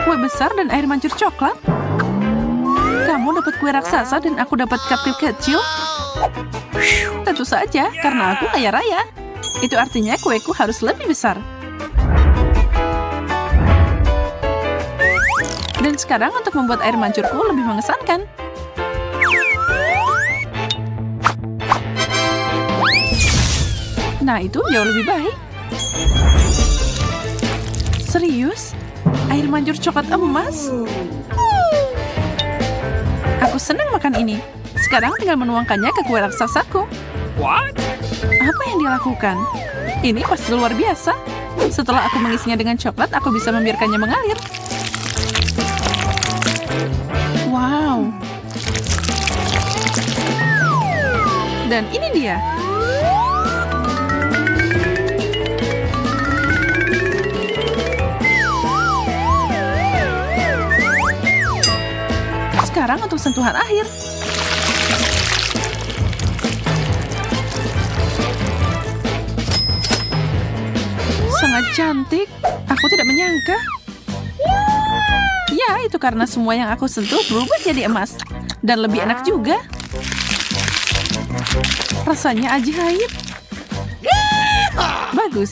kue besar dan air mancur coklat. Kamu dapat kue raksasa dan aku dapat cupcake kecil. Tentu saja, karena aku kaya raya. Itu artinya kueku harus lebih besar. Dan sekarang untuk membuat air mancurku lebih mengesankan. Nah, itu jauh lebih baik. Serius? Air mancur coklat emas? Aku senang makan ini. Sekarang tinggal menuangkannya ke kue raksasaku. What? Apa yang dia lakukan? Ini pasti luar biasa. Setelah aku mengisinya dengan coklat, aku bisa membiarkannya mengalir. Wow. Dan ini dia. Sekarang untuk sentuhan akhir. Sangat cantik. Aku tidak menyangka. Ya, itu karena semua yang aku sentuh berubah jadi emas. Dan lebih enak juga. Rasanya ajaib. Bagus.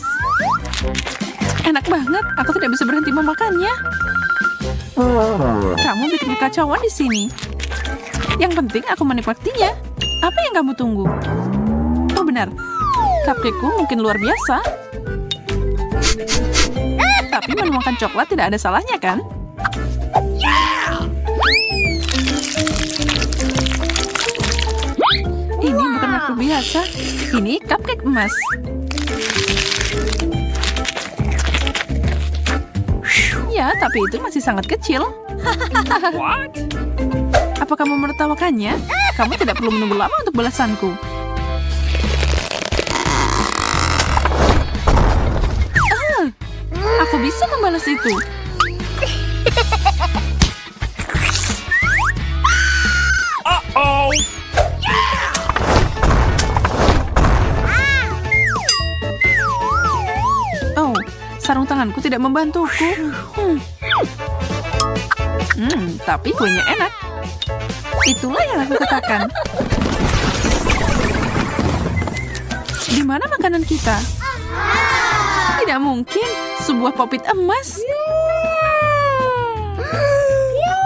Enak banget. Aku tidak bisa berhenti memakannya. Kamu bikin kekacauan di sini. Yang penting aku menikmatinya. Apa yang kamu tunggu? Oh benar. Cupcakeku mungkin luar biasa. Tapi menuangkan coklat tidak ada salahnya, kan? Ini bukan waktu biasa. Ini cupcake emas. Ya, tapi itu masih sangat kecil. What? Apa kamu menertawakannya? Kamu tidak perlu menunggu lama untuk balasanku. Aku bisa membalas itu. Uh-oh. Oh, sarung tanganku tidak membantuku. Tapi kuenya enak. Itulah yang aku katakan. Di mana makanan kita? Tidak mungkin. Sebuah popit emas.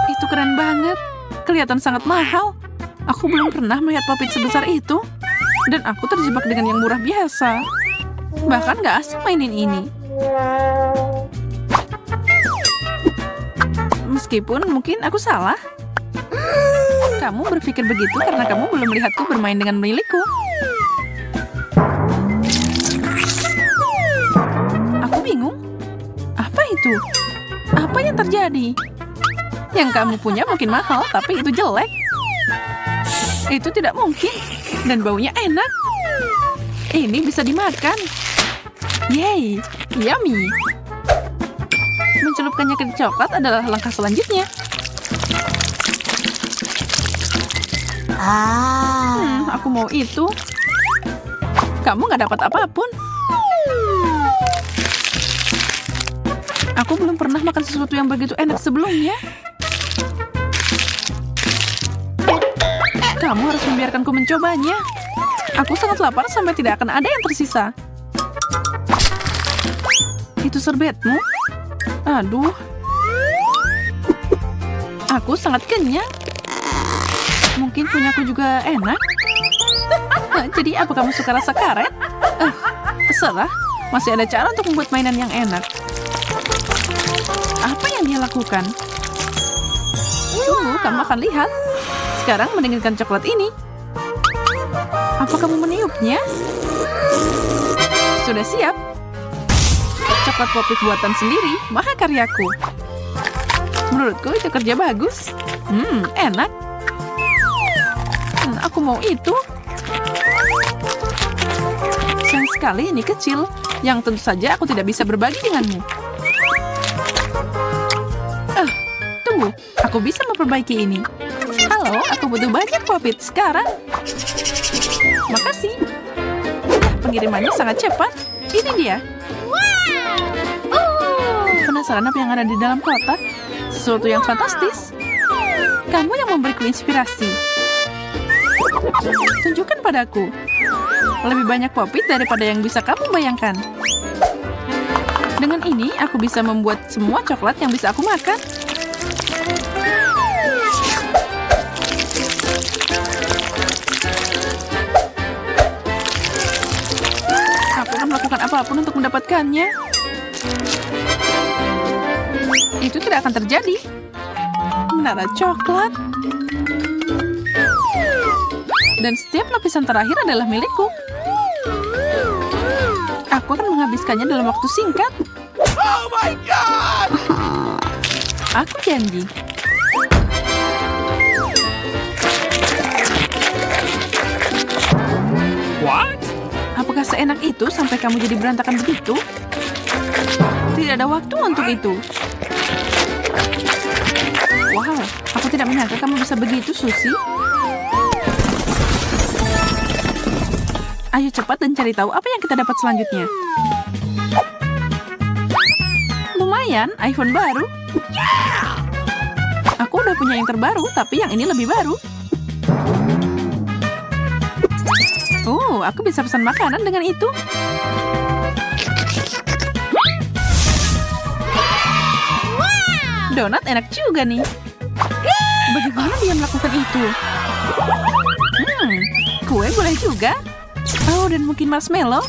Itu keren banget. Kelihatan sangat mahal. Aku belum pernah melihat popit sebesar itu. Dan aku terjebak dengan yang murah biasa. Bahkan gak asik mainin ini. Meskipun mungkin aku salah. Kamu berpikir begitu karena kamu belum melihatku bermain dengan milikku. Aku bingung. Apa itu? Apa yang terjadi? Yang kamu punya mungkin mahal, tapi itu jelek. Itu tidak mungkin. Dan baunya enak. Ini bisa dimakan. Yeay, yummy. Mencelupkannya ke coklat adalah langkah selanjutnya. Aku mau itu. Kamu gak dapat apapun. Aku belum pernah makan sesuatu yang begitu enak sebelumnya. Kamu harus membiarkanku mencobanya. Aku sangat lapar sampai tidak akan ada yang tersisa. Itu serbetmu? Aduh. Aku sangat kenyang. Mungkin punyaku juga enak. Jadi apa kamu suka rasa karet? Terserah. Masih ada cara untuk membuat mainan yang enak. Apa yang dia lakukan? Tunggu, kamu akan lihat. Sekarang mendinginkan coklat ini. Apa kamu meniupnya? Sudah siap. Coklat popit buatan sendiri, mahakaryaku. Menurutku itu kerja bagus. Enak. Aku mau itu. Sayang sekali ini kecil. Yang tentu saja aku tidak bisa berbagi denganmu. Tunggu, aku bisa memperbaiki ini. Halo, aku butuh banyak popit sekarang. Makasih. Pengirimannya sangat cepat. Ini dia. Penasaran apa yang ada di dalam kotak? sesuatu yang fantastis. Kamu yang memberiku inspirasi. Tunjukkan padaku. Lebih banyak popit daripada yang bisa kamu bayangkan. Dengan ini, aku bisa membuat semua coklat yang bisa aku makan. Aku akan melakukan apapun untuk mendapatkannya. Itu tidak akan terjadi. Menara coklat. Dan setiap lapisan terakhir adalah milikku. Aku akan menghabiskannya dalam waktu singkat. Oh my God! Aku janji. What? Apakah seenak itu sampai kamu jadi berantakan begitu? Tidak ada waktu untuk itu. Wow, aku tidak menyangka kamu bisa begitu, Susie. Ayo cepat dan cari tahu apa yang kita dapat selanjutnya. Lumayan, iPhone baru. Aku udah punya yang terbaru, tapi yang ini lebih baru. Oh, aku bisa pesan makanan dengan itu. Donat enak juga nih. Bagaimana dia melakukan itu? Kue boleh juga. Oh, dan mungkin marshmallow.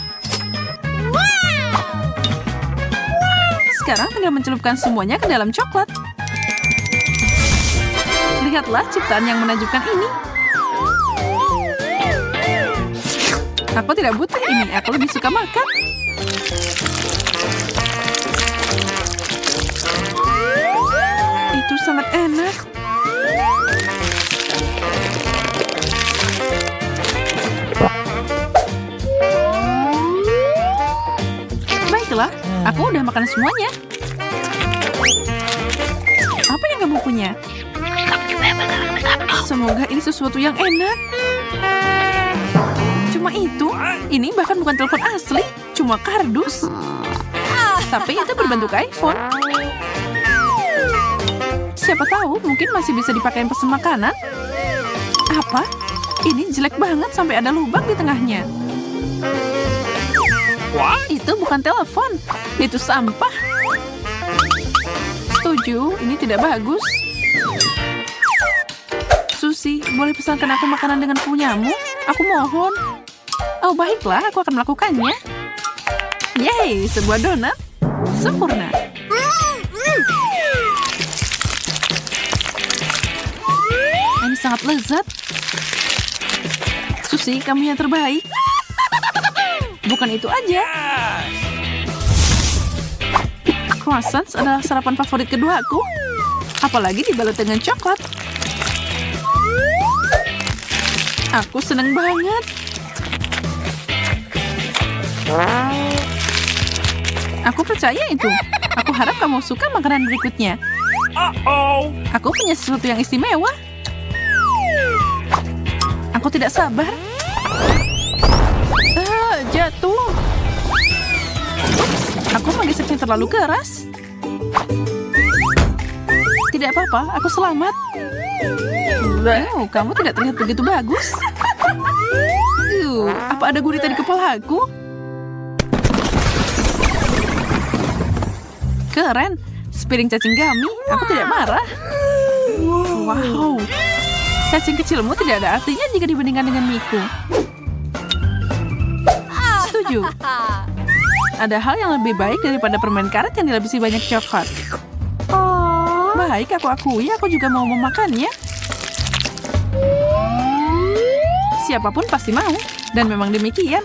Sekarang tinggal mencelupkan semuanya ke dalam coklat. Lihatlah ciptaan yang menakjubkan ini. Aku tidak butuh ini, aku lebih suka makan. Itu sangat enak. Baiklah, aku udah makan semuanya. Apa yang kamu punya? Semoga ini sesuatu yang enak. Cuma itu, ini bahkan bukan telepon asli, cuma kardus. Tapi itu berbentuk iPhone. Siapa tahu, mungkin masih bisa dipakai pesan makanan. Apa? Ini jelek banget sampai ada lubang di tengahnya. What? Itu bukan telepon, itu sampah. Setuju, ini tidak bagus. Susie, boleh pesankan aku makanan dengan punyamu? Aku mohon. Oh, baiklah, aku akan melakukannya. Yeay, sebuah donat. Sempurna. Ini sangat lezat. Susie, kamu yang terbaik. Bukan itu aja. Croissants adalah sarapan favorit keduaku. Apalagi dibalut dengan coklat. Aku seneng banget. Aku percaya itu. Aku harap kamu suka makanan berikutnya. Uh-oh. Aku punya sesuatu yang istimewa. Aku tidak sabar. Jatuh. Ups, aku menggeseknya terlalu keras. Tidak apa-apa, aku selamat. Oh, kamu tidak terlihat begitu bagus. Apa ada gurita di kepala aku? Keren, sepiring cacing gami. Aku tidak marah. Wow, cacing kecilmu tidak ada artinya jika dibandingkan dengan Miku. Setuju. Ada hal yang lebih baik daripada permen karet yang dilapisi banyak coklat. Baik, aku akui, aku juga mau memakannya. Siapapun pasti mau, dan memang demikian.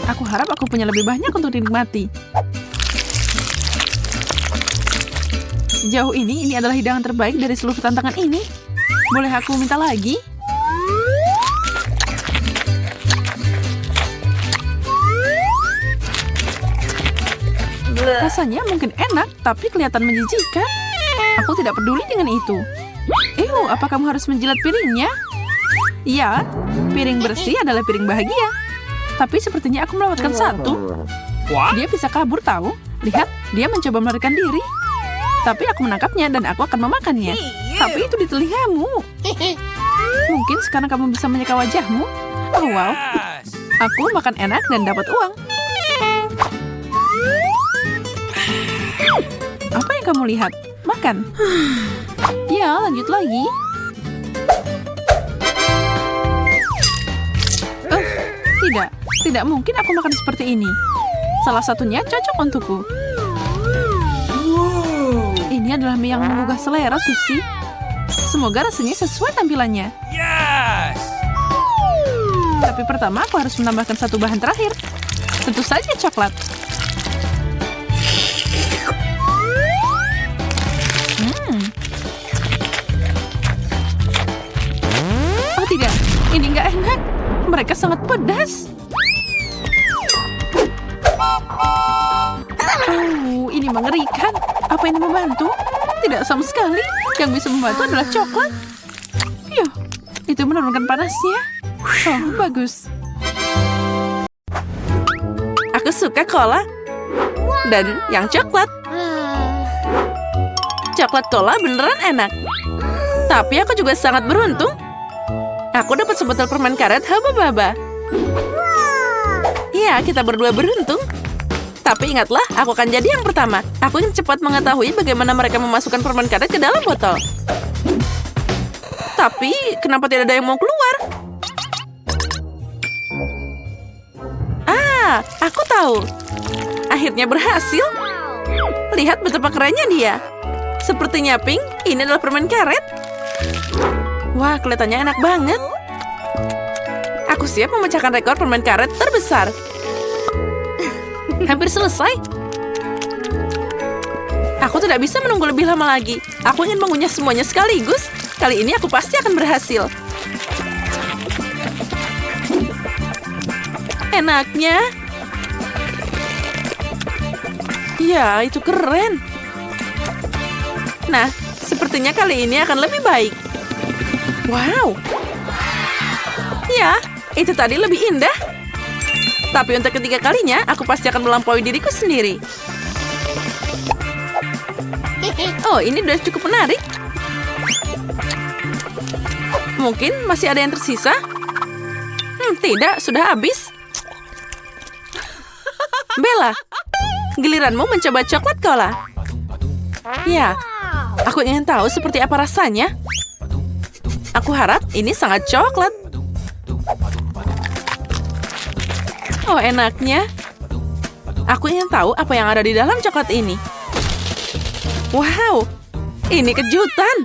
Aku harap aku punya lebih banyak untuk dinikmati. Sejauh ini adalah hidangan terbaik dari seluruh tantangan ini. Boleh aku minta lagi? Rasanya mungkin enak, tapi kelihatan menjijikan. Aku tidak peduli dengan itu. Apa kamu harus menjilat piringnya? Ya, piring bersih adalah piring bahagia. Tapi sepertinya aku melewatkan satu. What? Dia bisa kabur tahu. Lihat, dia mencoba melarikan diri. Tapi aku menangkapnya dan aku akan memakannya. Tapi itu di telingamu. Mungkin sekarang kamu bisa menyeka wajahmu. Oh wow, Yes. aku makan enak dan dapat uang. Apa yang kamu lihat? Makan. Ya, lanjut lagi. Tidak mungkin aku makan seperti ini. Salah satunya cocok untukku. Ini adalah mie yang menggugah selera, Susie. Semoga rasanya sesuai tampilannya. Yes. Tapi pertama aku harus menambahkan satu bahan terakhir. Tentu saja coklat. Oh tidak, ini nggak enak. Mereka sangat pedas. Oh, ini mengerikan. Apa ini membantu? Tidak sama sekali. Yang bisa membantu adalah coklat. Yuh, itu menurunkan panasnya. Oh, bagus. Aku suka cola. Dan yang coklat. Coklat cola beneran enak. Tapi aku juga sangat beruntung. Aku dapat sebotol permen karet haba-baba. Ya, kita berdua beruntung. Tapi ingatlah, aku akan jadi yang pertama. Aku ingin cepat mengetahui bagaimana mereka memasukkan permen karet ke dalam botol. Tapi, kenapa tidak ada yang mau keluar? Ah, aku tahu. Akhirnya berhasil. Lihat betapa kerennya dia. Sepertinya Pink, ini adalah permen karet. Wah, kelihatannya enak banget. Aku siap memecahkan rekor permen karet terbesar. Hampir selesai. Aku tidak bisa menunggu lebih lama lagi. Aku ingin mengunyah semuanya sekaligus. Kali ini aku pasti akan berhasil. Enaknya. Ya, itu keren. Nah, sepertinya kali ini akan lebih baik. Wow. Ya, itu tadi lebih indah. Tapi untuk ketiga kalinya, aku pasti akan melampaui diriku sendiri. Oh, ini udah cukup menarik. Mungkin masih ada yang tersisa? Tidak, sudah habis. Bella, giliranmu mencoba coklat cola. Ya, aku ingin tahu seperti apa rasanya. Aku harap ini sangat coklat. Oh, enaknya. Aku ingin tahu apa yang ada di dalam coklat ini. Wow, ini kejutan.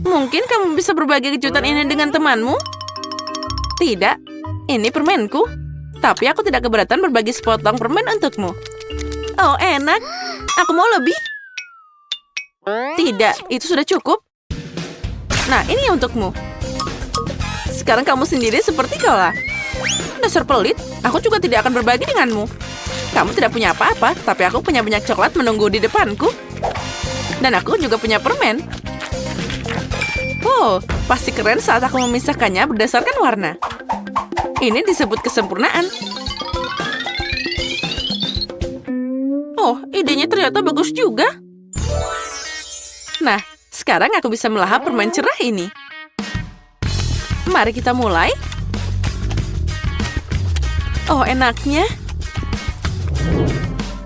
Mungkin kamu bisa berbagi kejutan ini dengan temanmu? Tidak, ini permenku. Tapi aku tidak keberatan berbagi sepotong permen untukmu. Oh, enak. Aku mau lebih. Tidak, itu sudah cukup. Nah, ini untukmu. Sekarang kamu sendiri seperti cola. Dasar pelit, aku juga tidak akan berbagi denganmu. Kamu tidak punya apa-apa, tapi aku punya banyak coklat menunggu di depanku. Dan aku juga punya permen. Oh, pasti keren saat aku memisahkannya berdasarkan warna. Ini disebut kesempurnaan. Oh, idenya ternyata bagus juga. Nah, sekarang aku bisa melahap permen cerah ini. Mari kita mulai. Oh, enaknya.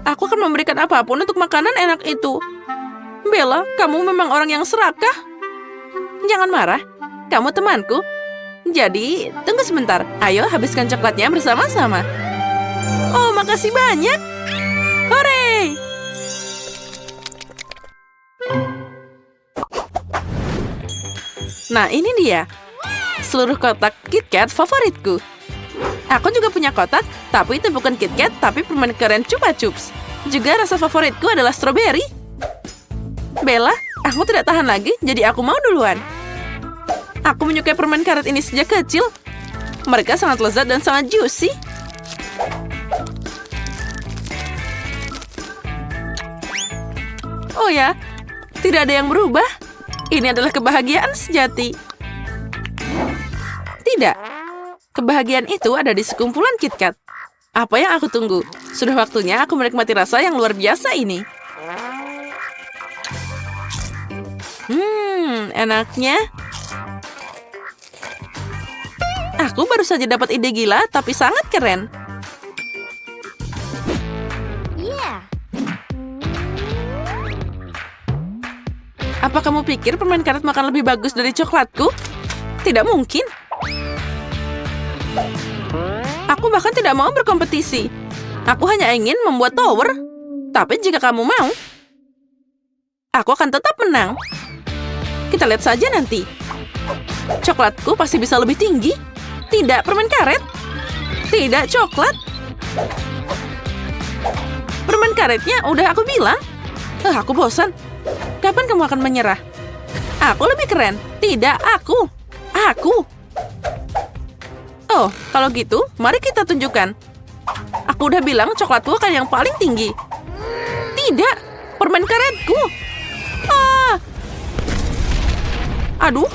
Aku akan memberikan apapun untuk makanan enak itu. Bella, kamu memang orang yang serakah. Jangan marah. Kamu temanku. Jadi, tunggu sebentar. Ayo, habiskan coklatnya bersama-sama. Oh, makasih banyak. Hore! Nah, ini dia. Seluruh kotak KitKat favoritku. Aku juga punya kotak, tapi itu bukan KitKat, tapi permen keren Chupa Chups. Juga rasa favoritku adalah stroberi. Bella, aku tidak tahan lagi, jadi aku mau duluan. Aku menyukai permen karet ini sejak kecil. Mereka sangat lezat dan sangat juicy. Oh ya, tidak ada yang berubah. Ini adalah kebahagiaan sejati. Tidak. Kebahagiaan itu ada di sekumpulan KitKat. Apa yang aku tunggu? Sudah waktunya aku menikmati rasa yang luar biasa ini. Enaknya. Aku baru saja dapat ide gila, tapi sangat keren. Apa kamu pikir permen karet makan lebih bagus dari coklatku? Tidak mungkin. Aku bahkan tidak mau berkompetisi. Aku hanya ingin membuat tower. Tapi jika kamu mau, aku akan tetap menang. Kita lihat saja nanti. Coklatku pasti bisa lebih tinggi. Tidak permen karet. Tidak coklat. Permen karetnya udah aku bilang. Aku bosan. Kapan kamu akan menyerah? Aku lebih keren. Tidak, aku. Aku. Oh, kalau gitu, mari kita tunjukkan. Aku udah bilang coklatku akan yang paling tinggi. Tidak, permen karetku. Aduh.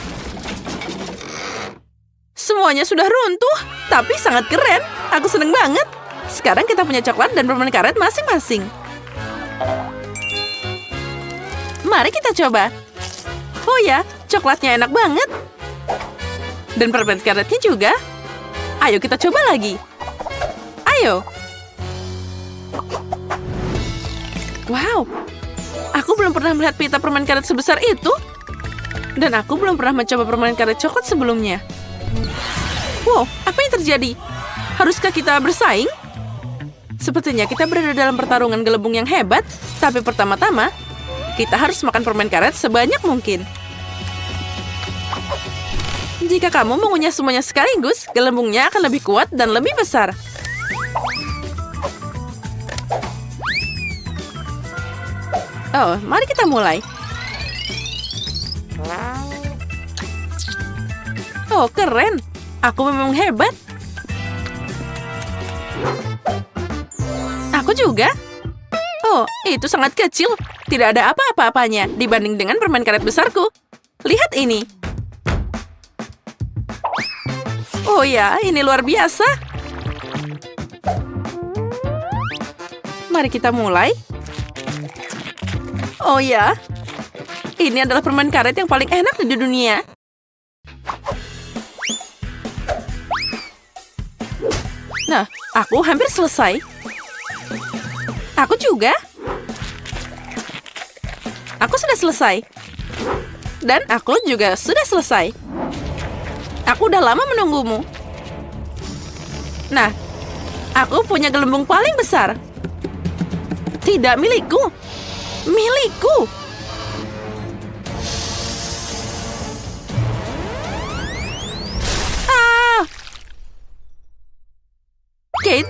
Semuanya sudah runtuh, tapi sangat keren. Aku seneng banget. Sekarang kita punya coklat dan permen karet masing-masing. Mari kita coba. Oh ya, coklatnya enak banget. Dan permen karetnya juga. Ayo kita coba lagi. Ayo. Wow. Aku belum pernah melihat pita permen karet sebesar itu. Dan aku belum pernah mencoba permen karet coklat sebelumnya. Wow, apa yang terjadi? Haruskah kita bersaing? Sepertinya kita berada dalam pertarungan gelembung yang hebat. Tapi pertama-tama, kita harus makan permen karet sebanyak mungkin. Jika kamu mengunyah semuanya sekaligus, gelembungnya akan lebih kuat dan lebih besar. Oh, mari kita mulai. Oh, keren. Aku memang hebat. Aku juga. Oh, itu sangat kecil. Tidak ada apa-apa-apanya dibanding dengan permen karet besarku. Lihat ini. Oh ya, ini luar biasa. Mari kita mulai. Oh ya, ini adalah permen karet yang paling enak di dunia. Nah, aku hampir selesai. Aku juga. Aku sudah selesai. Dan aku juga sudah selesai. Aku udah lama menunggumu. Nah, aku punya gelembung paling besar. Tidak milikku. Milikku. Kate,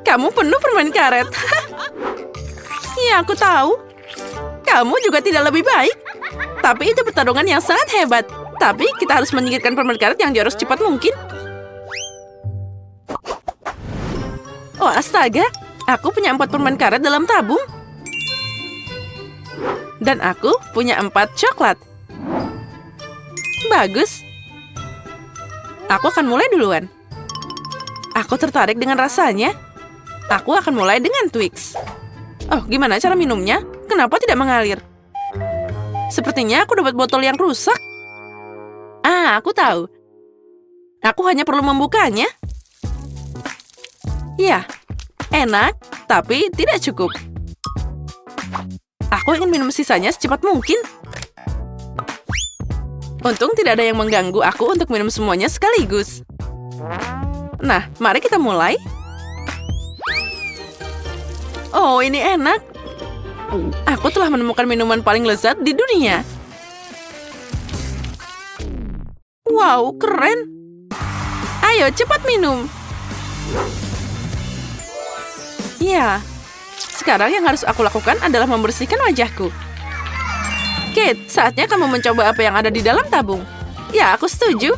kamu penuh permen karet. Ya, aku tahu. Kamu juga tidak lebih baik. Tapi itu pertarungan yang sangat hebat. Tapi kita harus menyingkirkan permen karet yang diurus cepat mungkin. Oh, astaga. Aku punya 4 permen karet dalam tabung. Dan aku punya 4 coklat. Bagus. Aku akan mulai duluan. Aku tertarik dengan rasanya. Aku akan mulai dengan Twix. Oh, gimana cara minumnya? Kenapa tidak mengalir? Sepertinya aku dapat botol yang rusak. Aku tahu. Aku hanya perlu membukanya. Ya, enak, tapi tidak cukup. Aku ingin minum sisanya secepat mungkin. Untung tidak ada yang mengganggu aku untuk minum semuanya sekaligus. Nah, mari kita mulai. Oh, ini enak. Aku telah menemukan minuman paling lezat di dunia. Wow, keren. Ayo, cepat minum. Ya, sekarang yang harus aku lakukan adalah membersihkan wajahku. Kate, saatnya kamu mencoba apa yang ada di dalam tabung. Ya, aku setuju.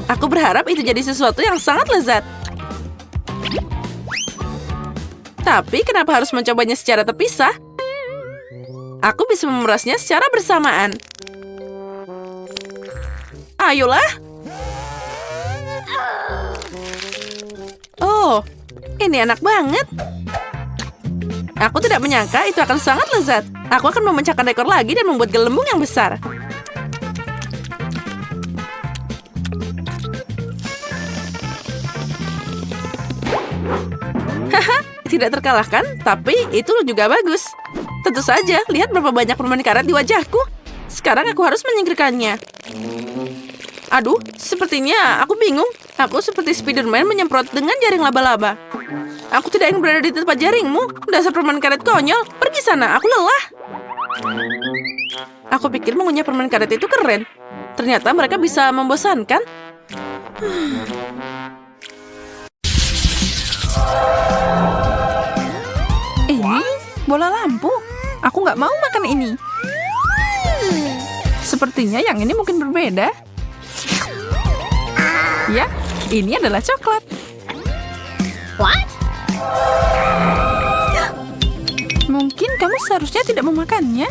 Aku berharap itu jadi sesuatu yang sangat lezat. Tapi kenapa harus mencobanya secara terpisah? Aku bisa memerasnya secara bersamaan. Ayolah. Oh, Ini enak banget. Aku tidak menyangka itu akan sangat lezat. Aku akan memecahkan ekor lagi dan membuat gelembung yang besar. Haha, tidak terkalahkan, tapi itu juga bagus. Tentu saja, lihat berapa banyak permen karet di wajahku. Sekarang aku harus menyingkirkannya. Aduh, sepertinya aku bingung. Aku seperti Spiderman menyemprot dengan jaring laba-laba. Aku tidak ingin berada di tempat jaringmu. Dasar permen karet konyol. Pergi sana, aku lelah. Aku pikir mengunyah permen karet itu keren. Ternyata mereka bisa membosankan. Ini bola lampu. Aku nggak mau makan ini. Sepertinya yang ini mungkin berbeda. Ya, ini adalah coklat. What? Mungkin kamu seharusnya tidak memakannya.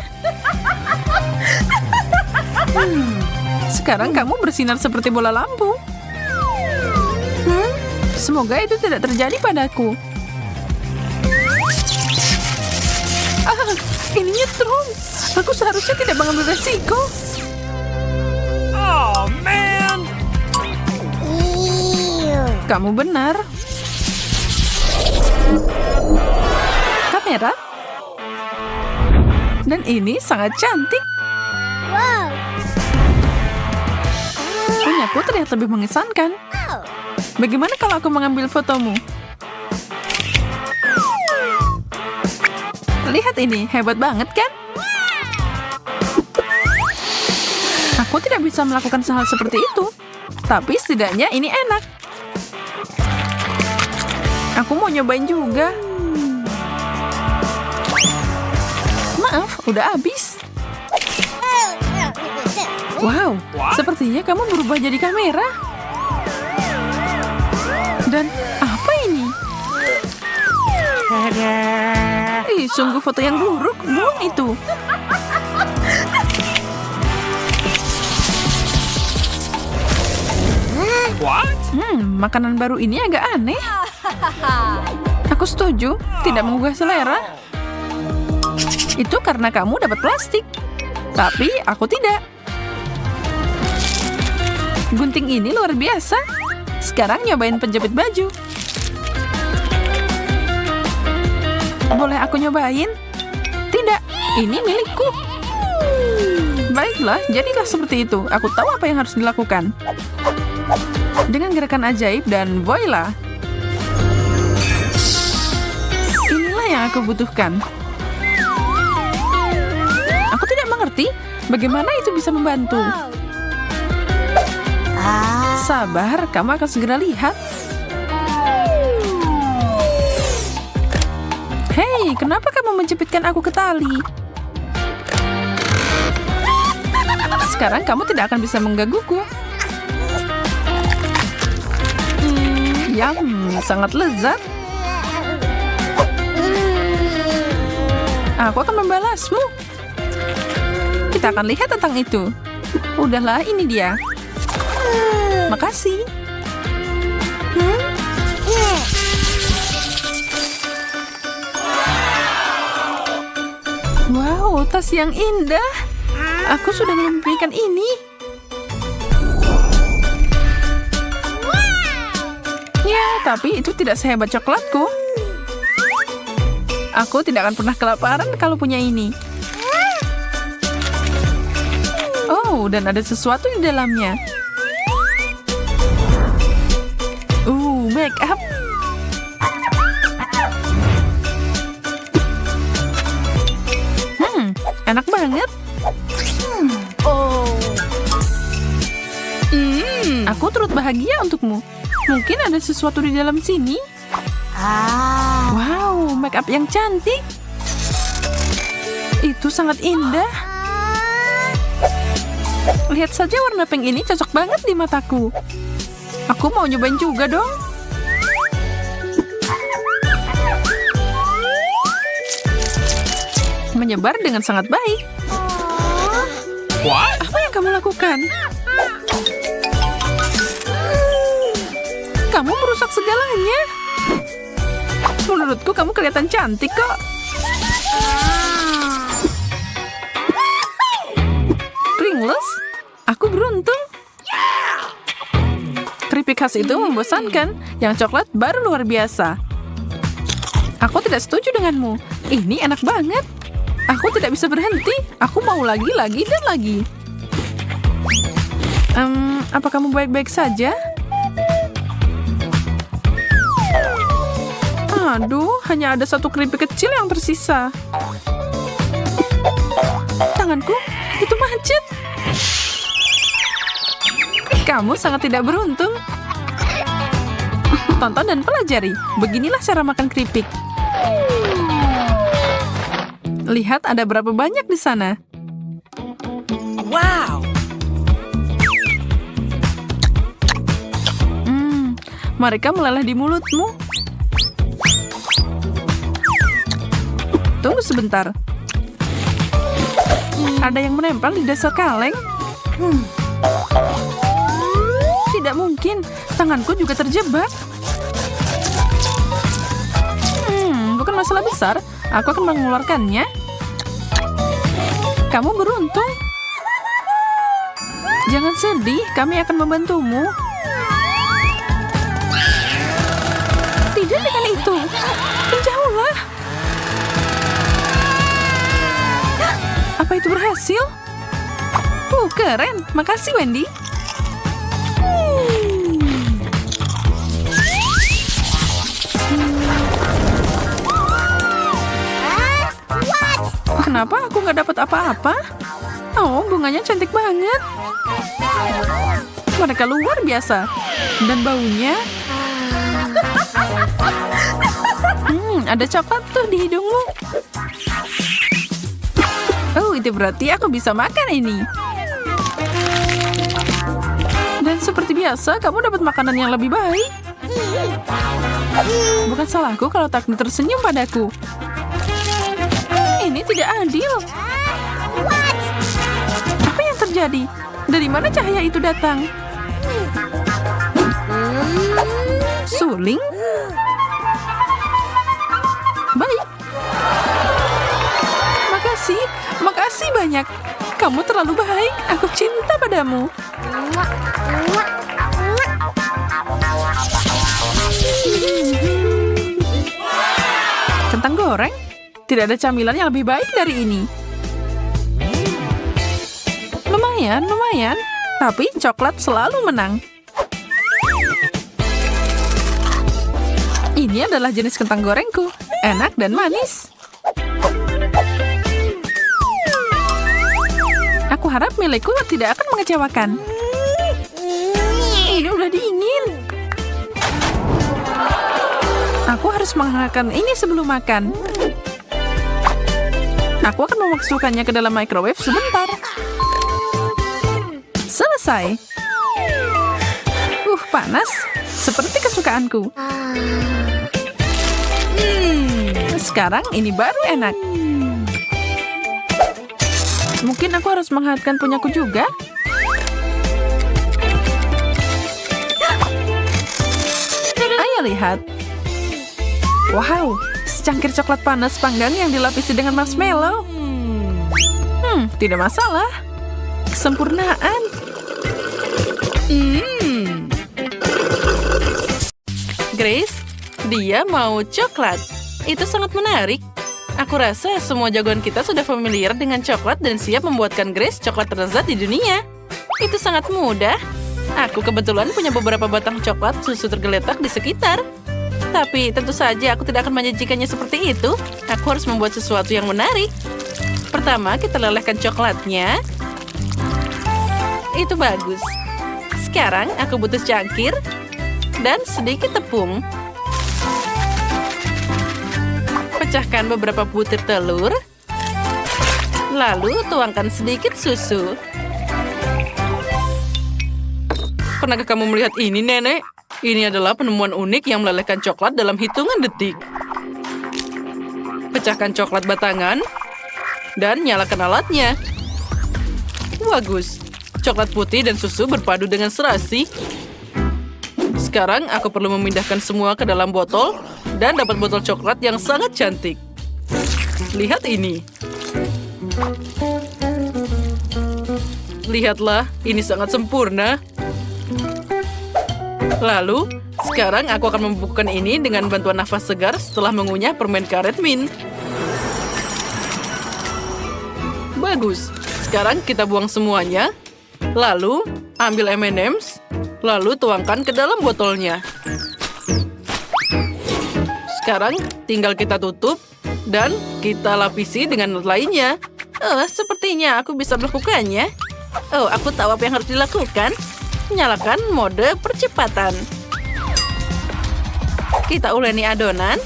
Sekarang kamu bersinar seperti bola lampu. Semoga itu tidak terjadi padaku. Ini nyetrum. Aku seharusnya tidak mengambil resiko. Oh, man. Kamu benar. Kamera. Dan ini sangat cantik. Wow. Punyaku terlihat lebih mengesankan. Bagaimana kalau aku mengambil fotomu? Lihat ini, hebat banget kan? Aku tidak bisa melakukan hal seperti itu. Tapi setidaknya ini enak. Aku mau nyobain juga. Maaf, udah habis. Wow, sepertinya kamu berubah jadi kamera. Dan apa ini? Ih, sungguh foto yang buruk. Buang itu. What? Makanan baru ini agak aneh. Aku setuju, tidak menggugah selera. Itu karena kamu dapat plastik. Tapi aku tidak. Gunting ini luar biasa. Sekarang nyobain penjepit baju. Boleh aku nyobain? Tidak, ini milikku. Baiklah, jadilah seperti itu. Aku tahu apa yang harus dilakukan. Dengan gerakan ajaib dan voila. Inilah yang aku butuhkan. Aku tidak mengerti bagaimana itu bisa membantu. Sabar, kamu akan segera lihat. Hei, kenapa kamu menjepitkan aku ke tali? Sekarang kamu tidak akan bisa menggangguku. Yum, sangat lezat. Aku akan membalasmu. Kita akan lihat tentang itu. Udahlah, ini dia. Makasih. Wow, tas yang indah. Aku sudah memimpikan ini. Ya, tapi itu tidak sehebat coklatku. Aku tidak akan pernah kelaparan kalau punya ini. Oh, dan ada sesuatu di dalamnya. Make up. Enak banget. Aku turut bahagia untukmu. Mungkin ada sesuatu di dalam sini. Wow, make up yang cantik. Itu sangat indah. Lihat saja warna pink ini cocok banget di mataku. Aku mau nyobain juga dong. Menyebar dengan sangat baik. What? Apa yang kamu lakukan? Kamu merusak segalanya. Menurutku kamu kelihatan cantik kok. Pringles? Aku beruntung. Keripik khas itu membosankan. Yang coklat baru luar biasa. Aku tidak setuju denganmu. Ini enak banget. Aku tidak bisa berhenti. Aku mau lagi, dan lagi. Apa kamu baik-baik saja? Aduh, hanya ada satu keripik kecil yang tersisa. Tanganku, itu macet. Kamu sangat tidak beruntung. Tonton dan pelajari. Beginilah cara makan keripik. Lihat ada berapa banyak di sana. Wow! Mereka meleleh di mulutmu. Tunggu sebentar. Ada yang menempel di dasar kaleng. Tidak mungkin. Tanganku juga terjebak. Bukan masalah besar. Aku akan mengeluarkannya. Kamu beruntung. Jangan sedih, kami akan membantumu. Tidak dengan itu. Menjauhlah. Apa itu berhasil? Keren. Makasih, Wendy. Kenapa aku nggak dapat apa-apa? Oh, bunganya cantik banget. Mereka luar biasa. Dan baunya... ada coklat tuh di hidungmu. Oh, itu berarti aku bisa makan ini. Dan seperti biasa, kamu dapat makanan yang lebih baik. Bukan salahku kalau takdir tersenyum padaku. Ini tidak adil. Apa yang terjadi? Dari mana cahaya itu datang? Suling? Baik. Makasih banyak. Kamu terlalu baik. Aku cinta padamu. Kentang goreng? Tidak ada camilan yang lebih baik dari ini. Lumayan. Tapi coklat selalu menang. Ini adalah jenis kentang gorengku. Enak dan manis. Aku harap milikku tidak akan mengecewakan. Ini udah dingin. Aku harus menghangatkan ini sebelum makan. Aku akan memasukkannya ke dalam microwave sebentar. Selesai. Panas. Seperti kesukaanku. Sekarang ini baru enak. Mungkin aku harus menghangatkan punyaku juga. Ayo lihat. Wow, secangkir coklat panas panggang yang dilapisi dengan marshmallow. Tidak masalah. Kesempurnaan. Grace, dia mau coklat. Itu sangat menarik. Aku rasa semua jagoan kita sudah familiar dengan coklat dan siap membuatkan Grace coklat terlezat di dunia. Itu sangat mudah. Aku kebetulan punya beberapa batang coklat susu tergeletak di sekitar. Tapi tentu saja aku tidak akan menyajikannya seperti itu. Aku harus membuat sesuatu yang menarik. Pertama, kita lelehkan coklatnya. Itu bagus. Sekarang aku butuh cangkir dan sedikit tepung. Pecahkan beberapa butir telur. Lalu tuangkan sedikit susu. Pernahkah kamu melihat ini, Nenek? Ini adalah penemuan unik yang melelehkan coklat dalam hitungan detik. Pecahkan coklat batangan dan nyalakan alatnya. Bagus. Coklat putih dan susu berpadu dengan serasi. Sekarang aku perlu memindahkan semua ke dalam botol dan dapat botol coklat yang sangat cantik. Lihat ini. Lihatlah, ini sangat sempurna. Lalu, sekarang aku akan membubukkan ini dengan bantuan nafas segar setelah mengunyah permen karet mint. Bagus. Sekarang kita buang semuanya. Lalu, ambil M&M's. Lalu tuangkan ke dalam botolnya. Sekarang tinggal kita tutup dan kita lapisi dengan lainnya. Oh, sepertinya aku bisa melakukannya. Oh, aku tahu apa yang harus dilakukan. Nyalakan mode percepatan. Kita uleni adonan.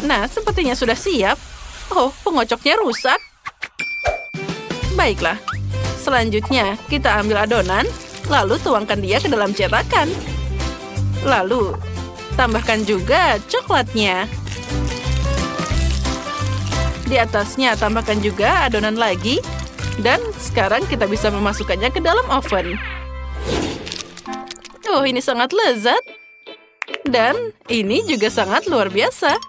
Nah, sepertinya sudah siap. Oh, pengocoknya rusak. Baiklah. Selanjutnya, kita ambil adonan, lalu tuangkan dia ke dalam cetakan. Lalu, tambahkan juga coklatnya. Di atasnya, tambahkan juga adonan lagi. Dan sekarang kita bisa memasukkannya ke dalam oven. Oh, ini sangat lezat. Dan ini juga sangat luar biasa.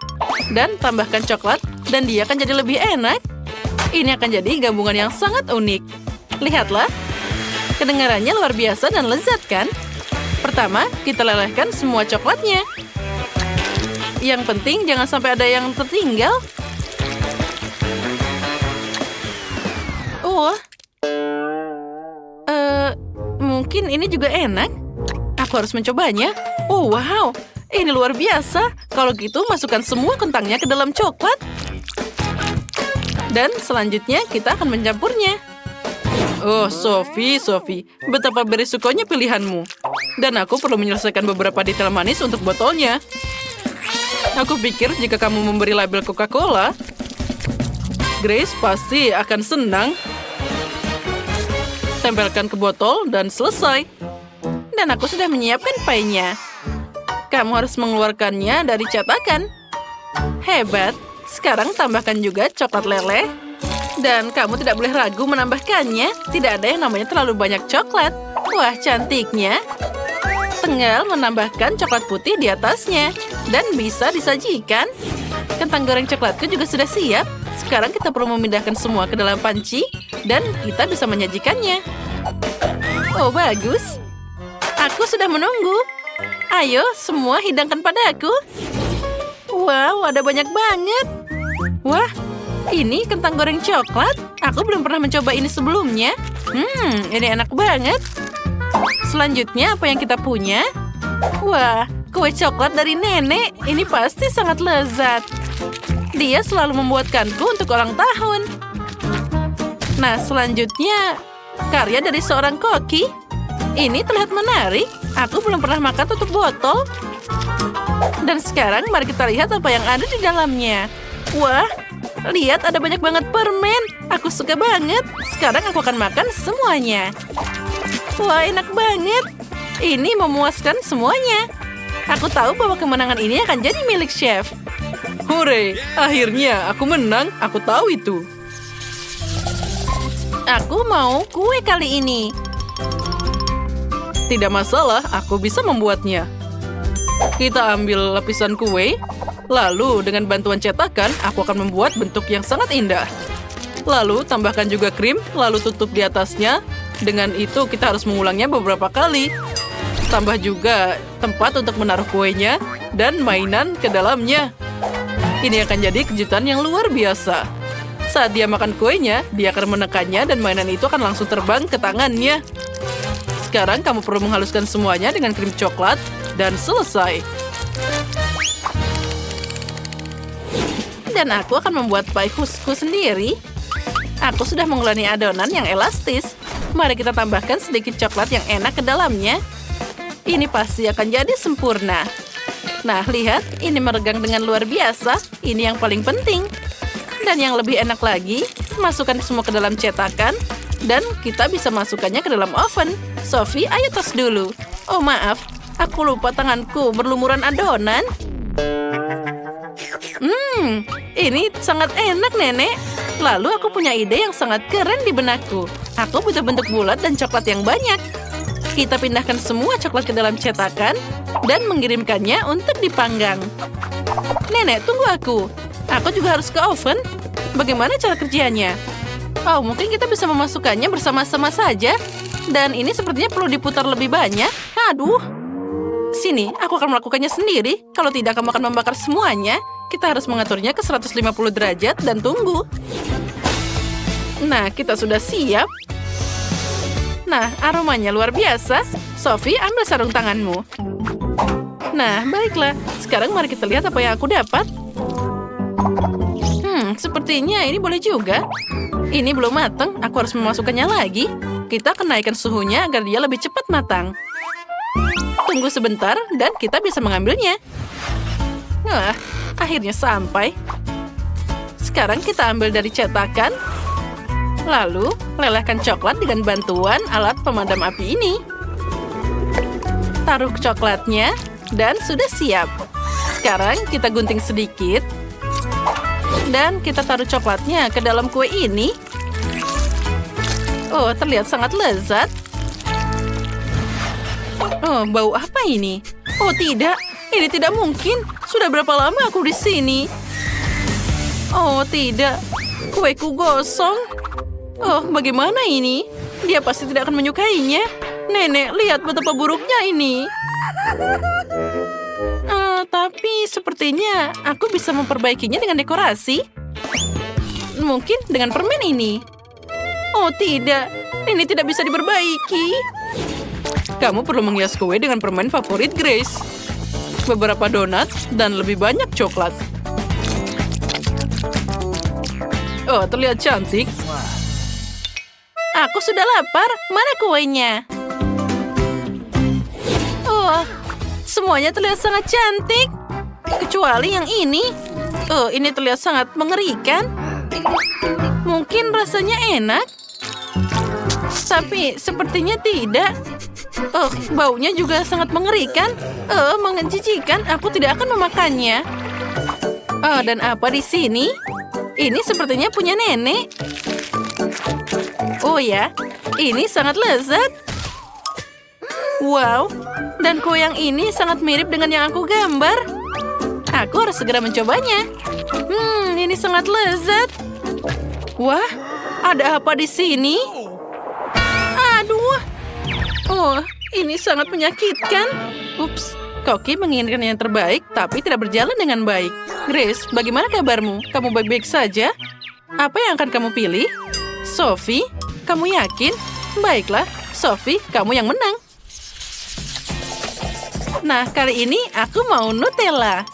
Dan tambahkan coklat, dan dia akan jadi lebih enak. Ini akan jadi gabungan yang sangat unik. Lihatlah. Kedengarannya luar biasa dan lezat, kan? Pertama, kita lelehkan semua coklatnya. Yang penting jangan sampai ada yang tertinggal. Oh. Mungkin ini juga enak. Aku harus mencobanya. Oh, wow. Ini luar biasa. Kalau gitu, masukkan semua kentangnya ke dalam coklat. Dan selanjutnya kita akan mencampurnya. Oh, Sophie, betapa beresikonya pilihanmu. Dan aku perlu menyelesaikan beberapa detail manis untuk botolnya. Aku pikir jika kamu memberi label Coca-Cola, Grace pasti akan senang. Tempelkan ke botol dan selesai. Dan aku sudah menyiapkan pie-nya. Kamu harus mengeluarkannya dari cetakan. Hebat. Sekarang tambahkan juga coklat leleh. Dan kamu tidak boleh ragu menambahkannya. Tidak ada yang namanya terlalu banyak coklat. Wah, cantiknya. Tinggal menambahkan coklat putih di atasnya. Dan bisa disajikan. Kentang goreng coklatku juga sudah siap. Sekarang kita perlu memindahkan semua ke dalam panci. Dan kita bisa menyajikannya. Oh, bagus. Aku sudah menunggu. Ayo, semua hidangkan padaku. Wow, ada banyak banget. Wah, ini kentang goreng coklat. Aku belum pernah mencoba ini sebelumnya. Ini enak banget. Selanjutnya, apa yang kita punya? Wah, kue coklat dari nenek. Ini pasti sangat lezat. Dia selalu membuatkanku untuk ulang tahun. Nah, selanjutnya, karya dari seorang koki. Ini terlihat menarik. Aku belum pernah makan tutup botol. Dan sekarang, mari kita lihat apa yang ada di dalamnya. Wah, lihat ada banyak banget permen. Aku suka banget. Sekarang aku akan makan semuanya. Wah, enak banget. Ini memuaskan semuanya. Aku tahu bahwa kemenangan ini akan jadi milik chef. Hore, akhirnya aku menang. Aku tahu itu. Aku mau kue kali ini. Tidak masalah, aku bisa membuatnya. Kita ambil lapisan kue. Lalu dengan bantuan cetakan, aku akan membuat bentuk yang sangat indah. Lalu tambahkan juga krim, lalu tutup di atasnya. Dengan itu kita harus mengulangnya beberapa kali. Tambah juga tempat untuk menaruh kuenya dan mainan ke dalamnya. Ini akan jadi kejutan yang luar biasa. Saat dia makan kuenya, dia akan menekannya dan mainan itu akan langsung terbang ke tangannya. Sekarang kamu perlu menghaluskan semuanya dengan krim coklat dan selesai. Dan aku akan membuat pie khususku sendiri. Aku sudah menguleni adonan yang elastis. Mari kita tambahkan sedikit coklat yang enak ke dalamnya. Ini pasti akan jadi sempurna. Nah, lihat, ini meregang dengan luar biasa. Ini yang paling penting. Dan yang lebih enak lagi, masukkan semua ke dalam cetakan. Dan kita bisa masukkannya ke dalam oven. Sophie, ayo tos dulu. Oh, maaf. Aku lupa tanganku berlumuran adonan. Ini sangat enak, Nenek. Lalu aku punya ide yang sangat keren di benakku. Aku butuh bentuk bulat dan coklat yang banyak. Kita pindahkan semua coklat ke dalam cetakan dan mengirimkannya untuk dipanggang. Nenek, tunggu aku. Aku juga harus ke oven. Bagaimana cara kerjanya? Oh, mungkin kita bisa memasukkannya bersama-sama saja. Dan ini sepertinya perlu diputar lebih banyak. Aduh. Sini, aku akan melakukannya sendiri. Kalau tidak, kamu akan membakar semuanya. Kita harus mengaturnya ke 150 derajat dan tunggu. Nah, kita sudah siap. Nah, aromanya luar biasa. Sophie, ambil sarung tanganmu. Nah, baiklah. Sekarang mari kita lihat apa yang aku dapat. Sepertinya ini boleh juga. Ini belum matang, aku harus memasukkannya lagi. Kita akan naikkan suhunya agar dia lebih cepat matang. Tunggu sebentar dan kita bisa mengambilnya. Wah, akhirnya sampai. Sekarang kita ambil dari cetakan. Lalu, lelehkan coklat dengan bantuan alat pemadam api ini. Taruh coklatnya dan sudah siap. Sekarang kita gunting sedikit. Dan kita taruh coklatnya ke dalam kue ini. Oh, terlihat sangat lezat. Oh, bau apa ini? Oh, tidak. Ini tidak mungkin. Sudah berapa lama aku di sini? Oh, tidak. Kueku gosong. Oh, bagaimana ini? Dia pasti tidak akan menyukainya. Nenek, lihat betapa buruknya ini. Tapi sepertinya aku bisa memperbaikinya dengan dekorasi. Mungkin dengan permen ini. Oh, tidak. Ini tidak bisa diperbaiki. Kamu perlu menghias kue dengan permen favorit Grace. Beberapa donat dan lebih banyak coklat. Oh, terlihat cantik. Aku sudah lapar. Mana kuenya? Oh, semuanya terlihat sangat cantik. Kecuali yang ini. Oh, ini terlihat sangat mengerikan. Mungkin rasanya enak. Tapi sepertinya tidak. Oh, baunya juga sangat mengerikan. Oh, menjijikan. Aku tidak akan memakannya. Oh, dan apa di sini? Ini sepertinya punya nenek. Oh ya, ini sangat lezat. Wow, dan kue yang ini sangat mirip dengan yang aku gambar. Aku harus segera mencobanya. Ini sangat lezat. Wah, ada apa di sini? Aduh. Oh, ini sangat menyakitkan. Ups, Koki menginginkan yang terbaik, tapi tidak berjalan dengan baik. Grace, bagaimana kabarmu? Kamu baik-baik saja? Apa yang akan kamu pilih? Sophie, kamu yakin? Baiklah, Sophie, kamu yang menang. Nah, kali ini aku mau Nutella.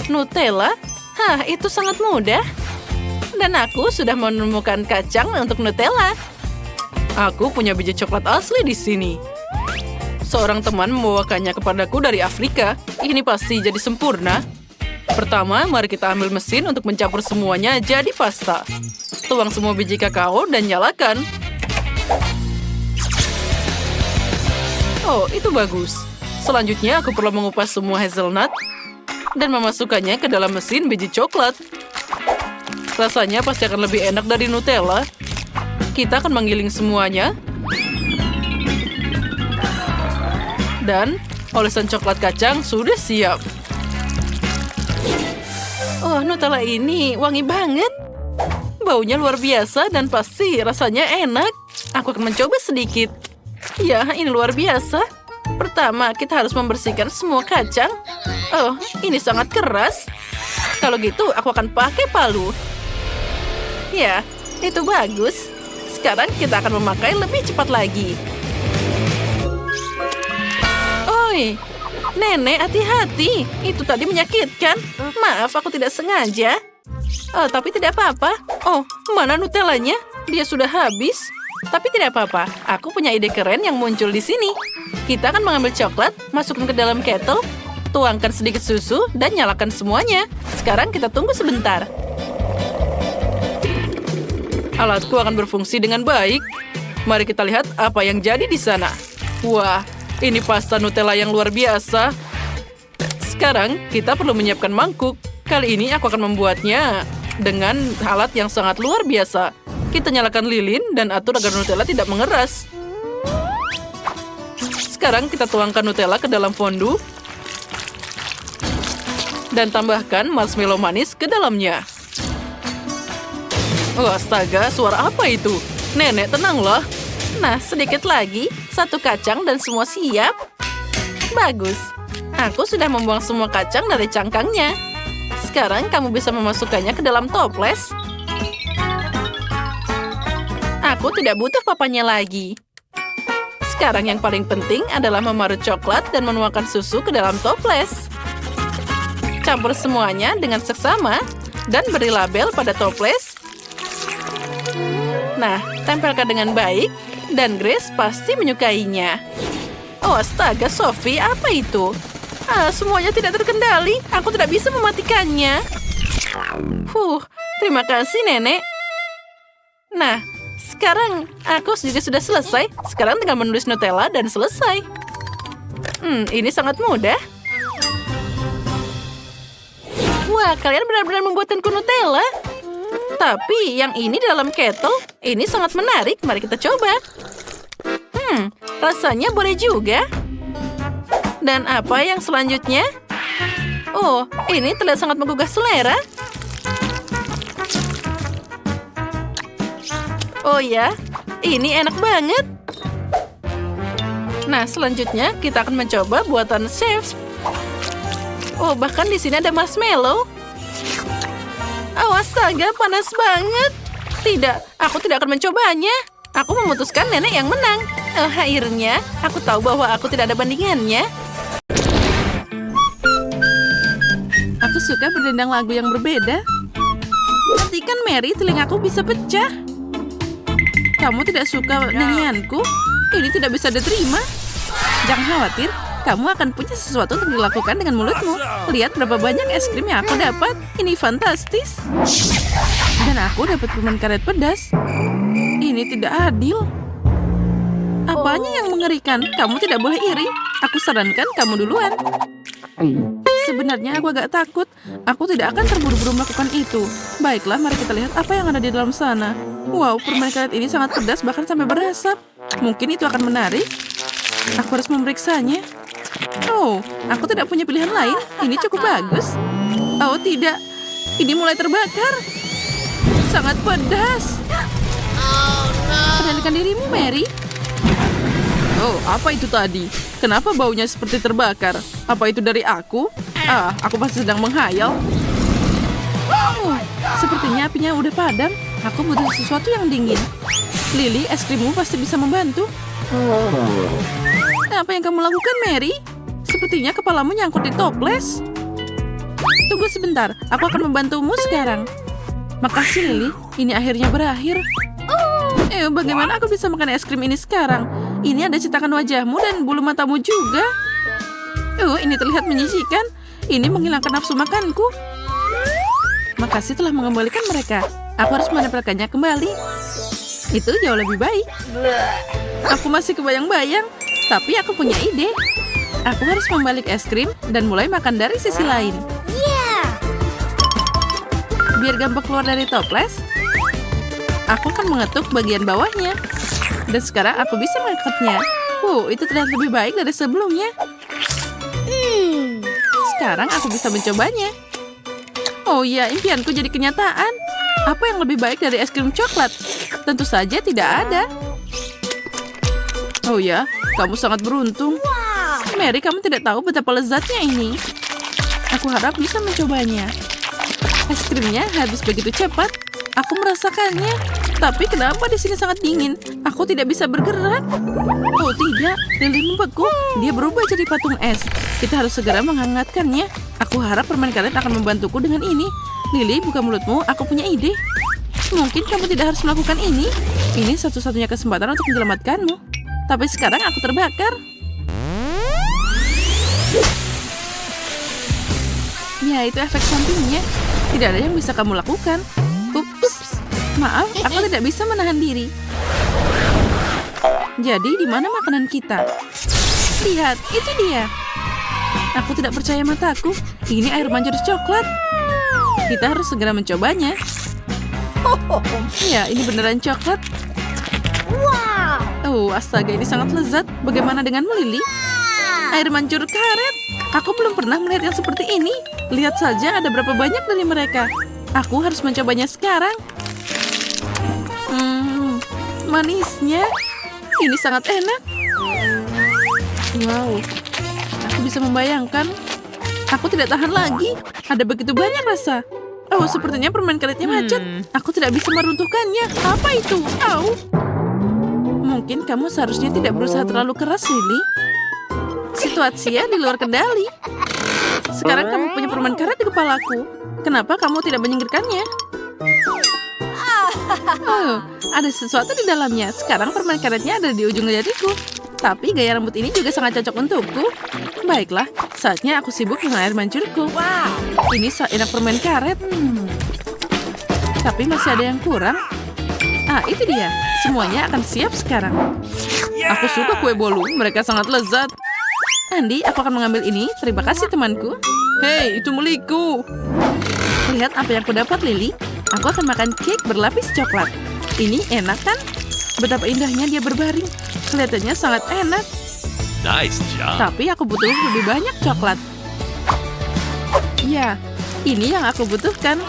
Nutella? Hah, itu sangat mudah. Dan aku sudah menemukan kacang untuk Nutella. Aku punya biji coklat asli di sini. Seorang teman membawakannya kepadaku dari Afrika. Ini pasti jadi sempurna. Pertama, mari kita ambil mesin untuk mencampur semuanya jadi pasta. Tuang semua biji kakao dan nyalakan. Oh, itu bagus. Selanjutnya, aku perlu mengupas semua hazelnut dan memasukkannya ke dalam mesin biji coklat. Rasanya pasti akan lebih enak dari Nutella. Kita akan menggiling semuanya. Dan olesan coklat kacang sudah siap. Oh, Nutella ini wangi banget. Baunya luar biasa dan pasti rasanya enak. Aku akan mencoba sedikit. Ya, ini luar biasa. Pertama, kita harus membersihkan semua kacang. Oh, ini sangat keras. Kalau gitu, aku akan pakai palu. Ya, itu bagus. Sekarang kita akan memakai lebih cepat lagi. Oi, nenek, hati-hati. Itu tadi menyakitkan. Maaf, aku tidak sengaja. Oh, tapi tidak apa-apa. Oh, mana Nutellanya? Dia sudah habis. Tapi tidak apa-apa. Aku punya ide keren yang muncul di sini. Kita akan mengambil coklat, masukkan ke dalam kettle, tuangkan sedikit susu, dan nyalakan semuanya. Sekarang kita tunggu sebentar. Alatku akan berfungsi dengan baik. Mari kita lihat apa yang jadi di sana. Wah, ini pasta Nutella yang luar biasa. Sekarang kita perlu menyiapkan mangkuk. Kali ini aku akan membuatnya dengan alat yang sangat luar biasa. Kita nyalakan lilin dan atur agar Nutella tidak mengeras. Sekarang kita tuangkan Nutella ke dalam fondue. Dan tambahkan marshmallow manis ke dalamnya. Oh, astaga, suara apa itu? Nenek, tenanglah. Nah, sedikit lagi. 1 kacang dan semua siap. Bagus. Aku sudah membuang semua kacang dari cangkangnya. Sekarang kamu bisa memasukkannya ke dalam toples. Aku tidak butuh papanya lagi. Sekarang yang paling penting adalah memarut coklat dan menuangkan susu ke dalam toples. Campur semuanya dengan seksama dan beri label pada toples. Nah, tempelkan dengan baik dan Grace pasti menyukainya. Oh, astaga, Sophie, apa itu? Semuanya tidak terkendali. Aku tidak bisa mematikannya. Terima kasih, Nenek. Nah, sekarang aku juga sudah selesai. Sekarang tinggal menulis Nutella dan selesai. Ini sangat mudah. Wah, kalian benar-benar membuatkanku Nutella. Tapi yang ini dalam kettle, ini sangat menarik. Mari kita coba. Rasanya boleh juga. Dan apa yang selanjutnya? Oh, ini terlihat sangat menggugah selera. Oh ya, ini enak banget. Nah, selanjutnya kita akan mencoba buatan chef. Oh, bahkan di sini ada marshmallow. Oh, astaga, panas banget. Tidak, aku tidak akan mencobanya. Aku memutuskan nenek yang menang. Oh, akhirnya, aku tahu bahwa aku tidak ada bandingannya. Aku suka berdendang lagu yang berbeda. Hentikan, Mary, telingaku bisa pecah. Kamu tidak suka nyanyianku? Ini tidak bisa diterima. Jangan khawatir, kamu akan punya sesuatu untuk dilakukan dengan mulutmu. Lihat berapa banyak es krim yang aku dapat. Ini fantastis. Dan aku dapat permen karet pedas. Ini tidak adil. Apanya yang mengerikan? Kamu tidak boleh iri. Aku sarankan kamu duluan. Sebenarnya aku agak takut. Aku tidak akan terburu-buru melakukan itu. Baiklah, mari kita lihat apa yang ada di dalam sana. Wow, permen karet ini sangat pedas bahkan sampai berasap. Mungkin itu akan menarik. Aku harus memeriksanya. Oh, aku tidak punya pilihan lain. Ini cukup bagus. Oh, tidak. Ini mulai terbakar. Sangat pedas. Kendalikan dirimu, Mary. Oh, apa itu tadi? Kenapa baunya seperti terbakar? Apa itu dari aku? Aku pasti sedang menghayal. Oh, sepertinya apinya udah padam. Aku butuh sesuatu yang dingin. Lily, es krimmu pasti bisa membantu. Apa yang kamu lakukan, Mary? Sepertinya kepalamu nyangkut di toples. Tunggu sebentar, aku akan membantumu sekarang. Makasih, Lily. Ini akhirnya berakhir. Bagaimana aku bisa makan es krim ini sekarang? Ini ada cetakan wajahmu dan bulu matamu juga. Ini terlihat menjijikan. Ini menghilangkan nafsu makanku. Makasih telah mengembalikan mereka. Aku harus menempelkannya kembali. Itu jauh lebih baik. Aku masih kebayang-bayang. Tapi aku punya ide. Aku harus membalik es krim dan mulai makan dari sisi lain. Biar gampang keluar dari toples, aku akan mengetuk bagian bawahnya. Dan sekarang aku bisa mengangkatnya. Itu terlihat lebih baik dari sebelumnya. Sekarang aku bisa mencobanya. Oh ya, impianku jadi kenyataan. Apa yang lebih baik dari es krim coklat? Tentu saja tidak ada. Oh ya, kamu sangat beruntung. Mary, kamu tidak tahu betapa lezatnya ini. Aku harap bisa mencobanya. Es krimnya habis begitu cepat. Aku merasakannya. Tapi kenapa di sini sangat dingin? Aku tidak bisa bergerak. Oh tidak, Lily membeku. Dia berubah jadi patung es. Kita harus segera menghangatkannya. Aku harap permen karet akan membantuku dengan ini. Lily, buka mulutmu. Aku punya ide. Mungkin kamu tidak harus melakukan ini. Ini satu-satunya kesempatan untuk menyelamatkanmu. Tapi sekarang aku terbakar. Ya, itu efek sampingnya. Tidak ada yang bisa kamu lakukan. Ups, maaf, aku tidak bisa menahan diri. Jadi, di mana makanan kita? Lihat, itu dia. Aku tidak percaya mataku. Ini air mancur coklat. Kita harus segera mencobanya. Ya, ini beneran coklat. Oh, astaga, ini sangat lezat. Bagaimana denganmu, Lily? Air mancur karet. Aku belum pernah melihat yang seperti ini. Lihat saja ada berapa banyak dari mereka. Aku harus mencobanya sekarang. Manisnya. Ini sangat enak. Wow, aku bisa membayangkan. Aku tidak tahan lagi. Ada begitu banyak rasa. Oh, sepertinya permen karetnya macet. Aku tidak bisa meruntuhkannya. Apa itu? Au. Mungkin kamu seharusnya tidak berusaha terlalu keras, Lily. Situasinya di luar kendali. Sekarang kamu punya permen karet di kepalaku. Kenapa kamu tidak menyingkirkannya? Oh, ada sesuatu di dalamnya. Sekarang permen karetnya ada di ujung jariku. Tapi gaya rambut ini juga sangat cocok untukku. Baiklah, saatnya aku sibuk dengan air mancurku. Wow, ini enak permen karet. Tapi masih ada yang kurang. Ah, itu dia. Semuanya akan siap sekarang. Aku suka kue bolu. Mereka sangat lezat. Andi, aku akan mengambil ini. Terima kasih, temanku. Hei, itu milikku. Lihat apa yang aku dapat, Lily. Aku akan makan cake berlapis coklat. Ini enak kan? Betapa indahnya dia berbaring. Kelihatannya sangat enak. Nice job. Tapi aku butuh lebih banyak coklat. Ya, ini yang aku butuhkan.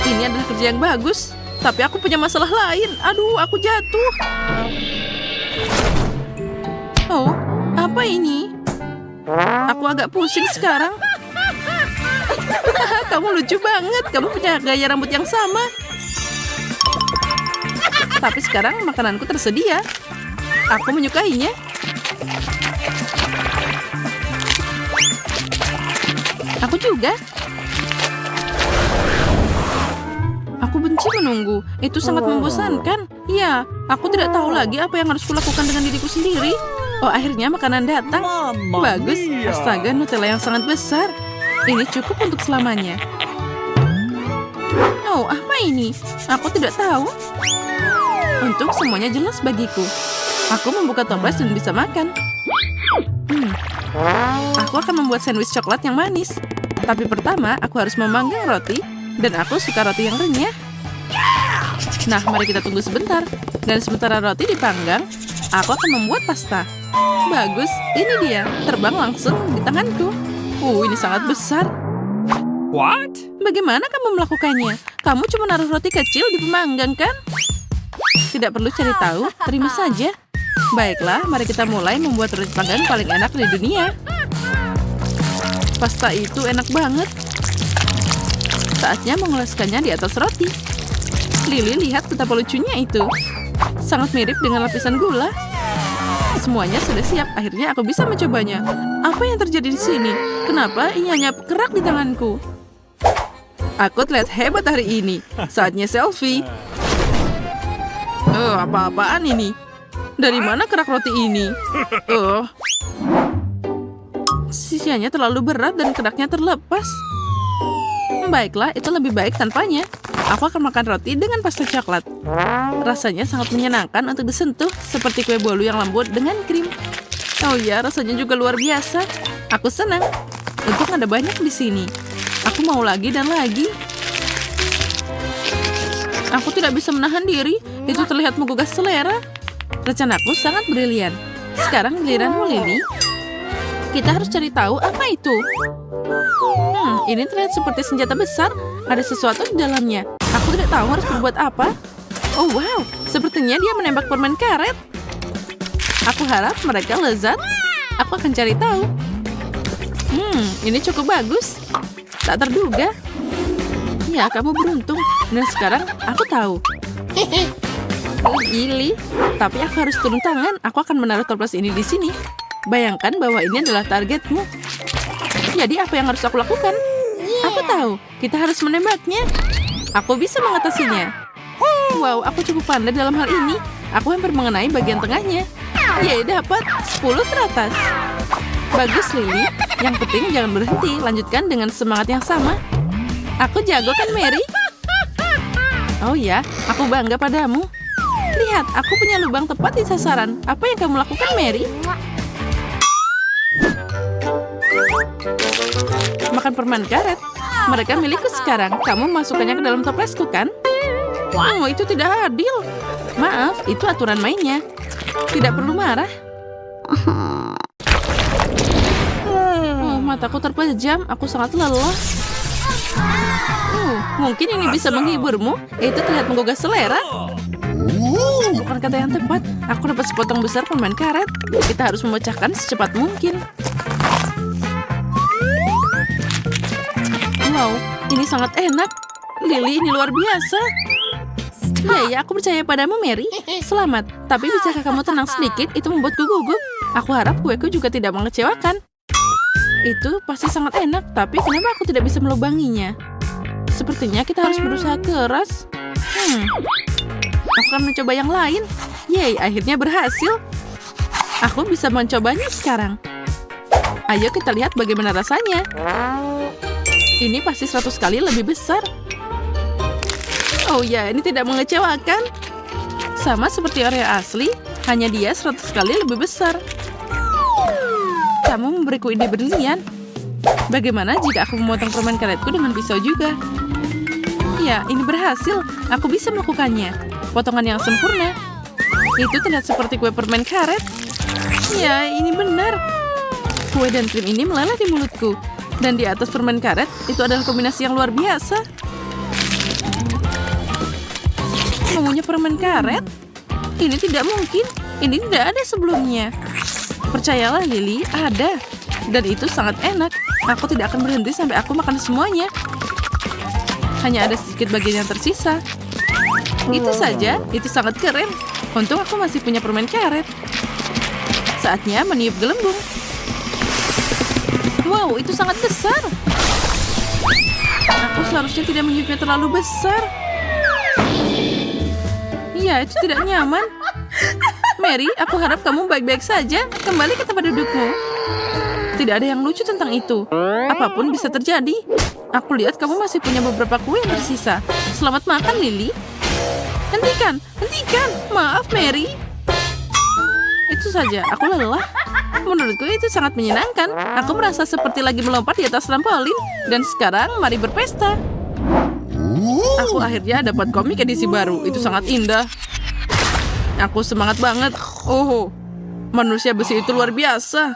Ini adalah kerja yang bagus. Tapi aku punya masalah lain. Aduh, aku jatuh. Oh, apa ini? Aku agak pusing sekarang. Kamu lucu banget. Kamu punya gaya rambut yang sama. Tapi sekarang makananku tersedia. Aku menyukainya. Aku juga. Aku benci menunggu. Itu sangat membosankan. Ya, aku tidak tahu lagi apa yang harus kulakukan dengan diriku sendiri. Oh, akhirnya makanan datang. Bagus. Astaga, Nutella yang sangat besar. Ini cukup untuk selamanya. Oh, apa ini? Aku tidak tahu. Untuk semuanya jelas bagiku. Aku membuka toples dan bisa makan. Aku akan membuat sandwich coklat yang manis. Tapi pertama, aku harus memanggang roti. Dan aku suka roti yang renyah. Nah, mari kita tunggu sebentar. Dan sementara roti dipanggang, aku akan membuat pasta. Bagus, ini dia. Terbang langsung di tanganku. Ini sangat besar. What? Bagaimana kamu melakukannya? Kamu cuma naruh roti kecil di pemanggang, kan? Tidak perlu cari tahu, terima saja. Baiklah, mari kita mulai membuat roti panggang paling enak di dunia. Pasta itu enak banget. Saatnya mengoleskannya di atas roti. Lily, lihat betapa lucunya itu. Sangat mirip dengan lapisan gula. Semuanya sudah siap, akhirnya aku bisa mencobanya. Apa yang terjadi di sini? Kenapa ini hanya kerak di tanganku? Aku terlihat hebat hari ini. Saatnya selfie. Apa-apaan ini? Dari mana kerak roti ini? Sisianya terlalu berat dan keraknya terlepas. Baiklah, itu lebih baik tanpanya. Aku akan makan roti dengan pasta coklat. Rasanya sangat menyenangkan untuk disentuh, seperti kue bolu yang lembut dengan krim. Oh ya, rasanya juga luar biasa. Aku senang. Untung ada banyak di sini. Aku mau lagi dan lagi. Aku tidak bisa menahan diri. Itu terlihat menggugah selera. Rencanaku sangat brilian. Sekarang giliranmu, Lily. Kita harus cari tahu apa itu. Ini terlihat seperti senjata besar. Ada sesuatu di dalamnya. Aku tidak tahu harus berbuat apa. Oh wow, sepertinya dia menembak permen karet. Aku harap mereka lezat. Aku akan cari tahu. Ini cukup bagus. Tak terduga. Ya, kamu beruntung. Dan sekarang aku tahu. Gili. Tapi aku harus turun tangan. Aku akan menaruh toples ini di sini. Bayangkan bahwa ini adalah targetmu. Jadi apa yang harus aku lakukan? Aku tahu. Kita harus menembaknya. Aku bisa mengatasinya. Wow, aku cukup pandai dalam hal ini. Aku hampir mengenai bagian tengahnya. Yeay, dapat 10 teratas. Bagus, Lily. Yang penting jangan berhenti. Lanjutkan dengan semangat yang sama. Aku jago kan, Mary? Oh ya, aku bangga padamu. Lihat, aku punya lubang tepat di sasaran. Apa yang kamu lakukan, Mary? Makan permen karet. Mereka milikku sekarang. Kamu masukkannya ke dalam toplesku, kan? Wow, itu tidak adil. Maaf, itu aturan mainnya. Tidak perlu marah. Oh, mataku terpejam. Aku sangat lelah. Mungkin ini bisa menghiburmu. Itu terlihat menggugah selera. Bukan kata yang tepat. Aku dapat sepotong besar permen karet. Kita harus memecahkan secepat mungkin. Wow, ini sangat enak. Lily, ini luar biasa. Ya, aku percaya padamu, Mary. Selamat. Tapi bisakah kamu tenang sedikit? Itu membuatku gugup. Aku harap kueku juga tidak mengecewakan. Itu pasti sangat enak, tapi kenapa aku tidak bisa melubanginya? Sepertinya kita harus berusaha keras. Aku akan mencoba yang lain. Yeay, akhirnya berhasil. Aku bisa mencobanya sekarang. Ayo kita lihat bagaimana rasanya. Ini pasti 100 kali lebih besar. Oh ya, ini tidak mengecewakan. Sama seperti Oreo asli, hanya dia 100 kali lebih besar. Kamu memberiku ide brilian. Bagaimana jika aku memotong permen karetku dengan pisau juga? Ya, ini berhasil. Aku bisa melakukannya. Potongan yang sempurna. Itu terlihat seperti kue permen karet. Ya, ini benar. Kue dan krim ini meleleh di mulutku. Dan di atas permen karet, itu adalah kombinasi yang luar biasa. Mengunyah permen karet? Ini tidak mungkin. Ini tidak ada sebelumnya. Percayalah, Lily, ada. Dan itu sangat enak. Aku tidak akan berhenti sampai aku makan semuanya. Hanya ada sedikit bagian yang tersisa. Itu saja, itu sangat keren. Untung aku masih punya permen karet. Saatnya meniup gelembung. Wow, itu sangat besar. Aku seharusnya tidak meniupnya terlalu besar. Ya, itu tidak nyaman. Mary, aku harap kamu baik-baik saja. Kembali ke tempat dudukmu. Tidak ada yang lucu tentang itu. Apapun bisa terjadi. Aku lihat kamu masih punya beberapa kue yang tersisa. Selamat makan, Lily. Hentikan, hentikan. Maaf, Mary. Itu saja, aku lelah. Menurutku itu sangat menyenangkan. Aku merasa seperti lagi melompat di atas trampolin. Dan sekarang, mari berpesta. Aku akhirnya dapat komik edisi baru. Itu sangat indah. Aku semangat banget. Oh, manusia besi itu luar biasa.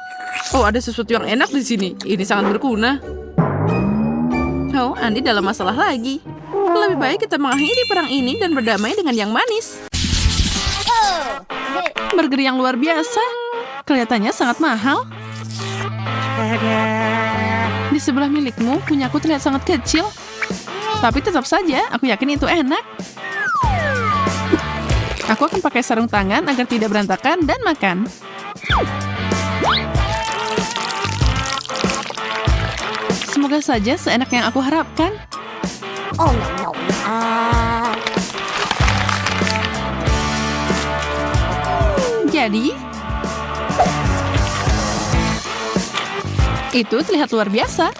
Oh, ada sesuatu yang enak di sini. Ini sangat berguna. Oh, Andi dalam masalah lagi. Lebih baik kita mengakhiri perang ini dan berdamai dengan yang manis. Burger yang luar biasa. Kelihatannya sangat mahal. Di sebelah milikmu, punyaku terlihat sangat kecil. Tapi tetap saja, aku yakin itu enak. Aku akan pakai sarung tangan agar tidak berantakan dan makan. Semoga saja seenak yang aku harapkan. Oh no. Jadi, itu terlihat luar biasa.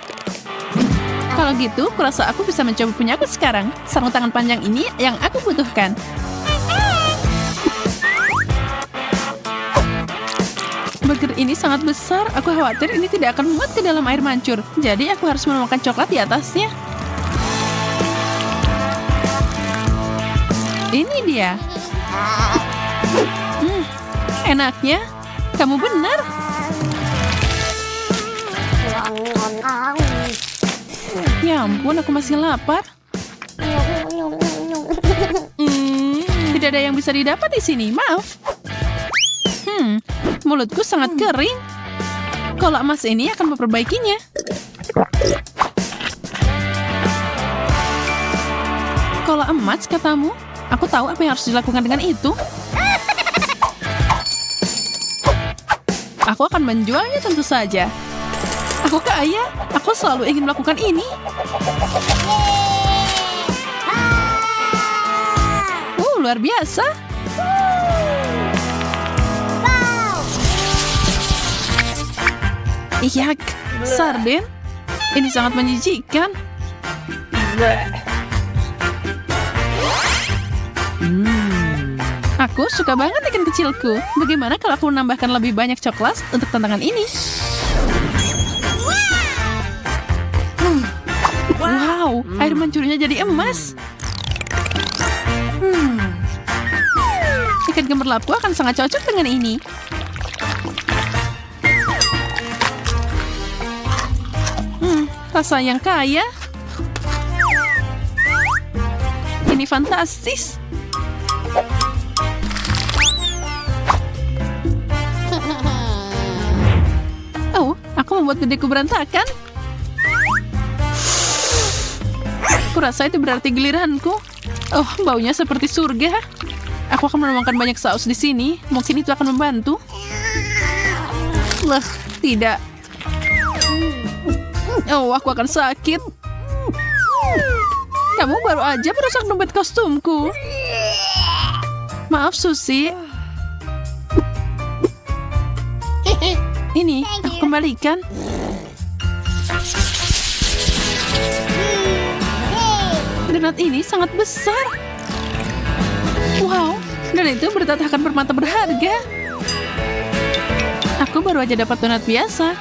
Kalau gitu, kurasa aku bisa mencoba punyaku sekarang. Sarung tangan panjang ini yang aku butuhkan. Burger ini sangat besar. Aku khawatir ini tidak akan muat ke dalam air mancur. Jadi aku harus menuangkan coklat di atasnya. Ini dia. Enaknya. Kamu benar. Ya ampun, aku masih lapar. Tidak ada yang bisa didapat di sini. Maaf. Mulutku sangat kering. Kalau emas ini akan memperbaikinya. Kalau emas, katamu, aku tahu apa yang harus dilakukan dengan itu. Aku akan menjualnya tentu saja. Aku kaya. Aku selalu ingin melakukan ini. Luar biasa. Yak, sarden. Ini sangat menjijikkan. Aku suka banget ikan kecilku. Bagaimana kalau aku menambahkan lebih banyak coklat untuk tantangan ini? Wow, air mancurnya jadi emas. jaket gemerlapku akan sangat cocok dengan ini. Rasa yang kaya. Ini fantastis. Oh, aku membuat gedeku berantakan. Kurasa itu berarti giliranku. Oh, baunya seperti surga. Aku akan menuangkan banyak saus di sini. Mungkin itu akan membantu. Lah, tidak. Oh, aku akan sakit. Kamu baru aja merusak dompet kostumku. Maaf, Susie. Ini, aku kembalikan. Donat ini sangat besar. Wow, dan itu bertatakan permata berharga. Aku baru aja dapat donat biasa.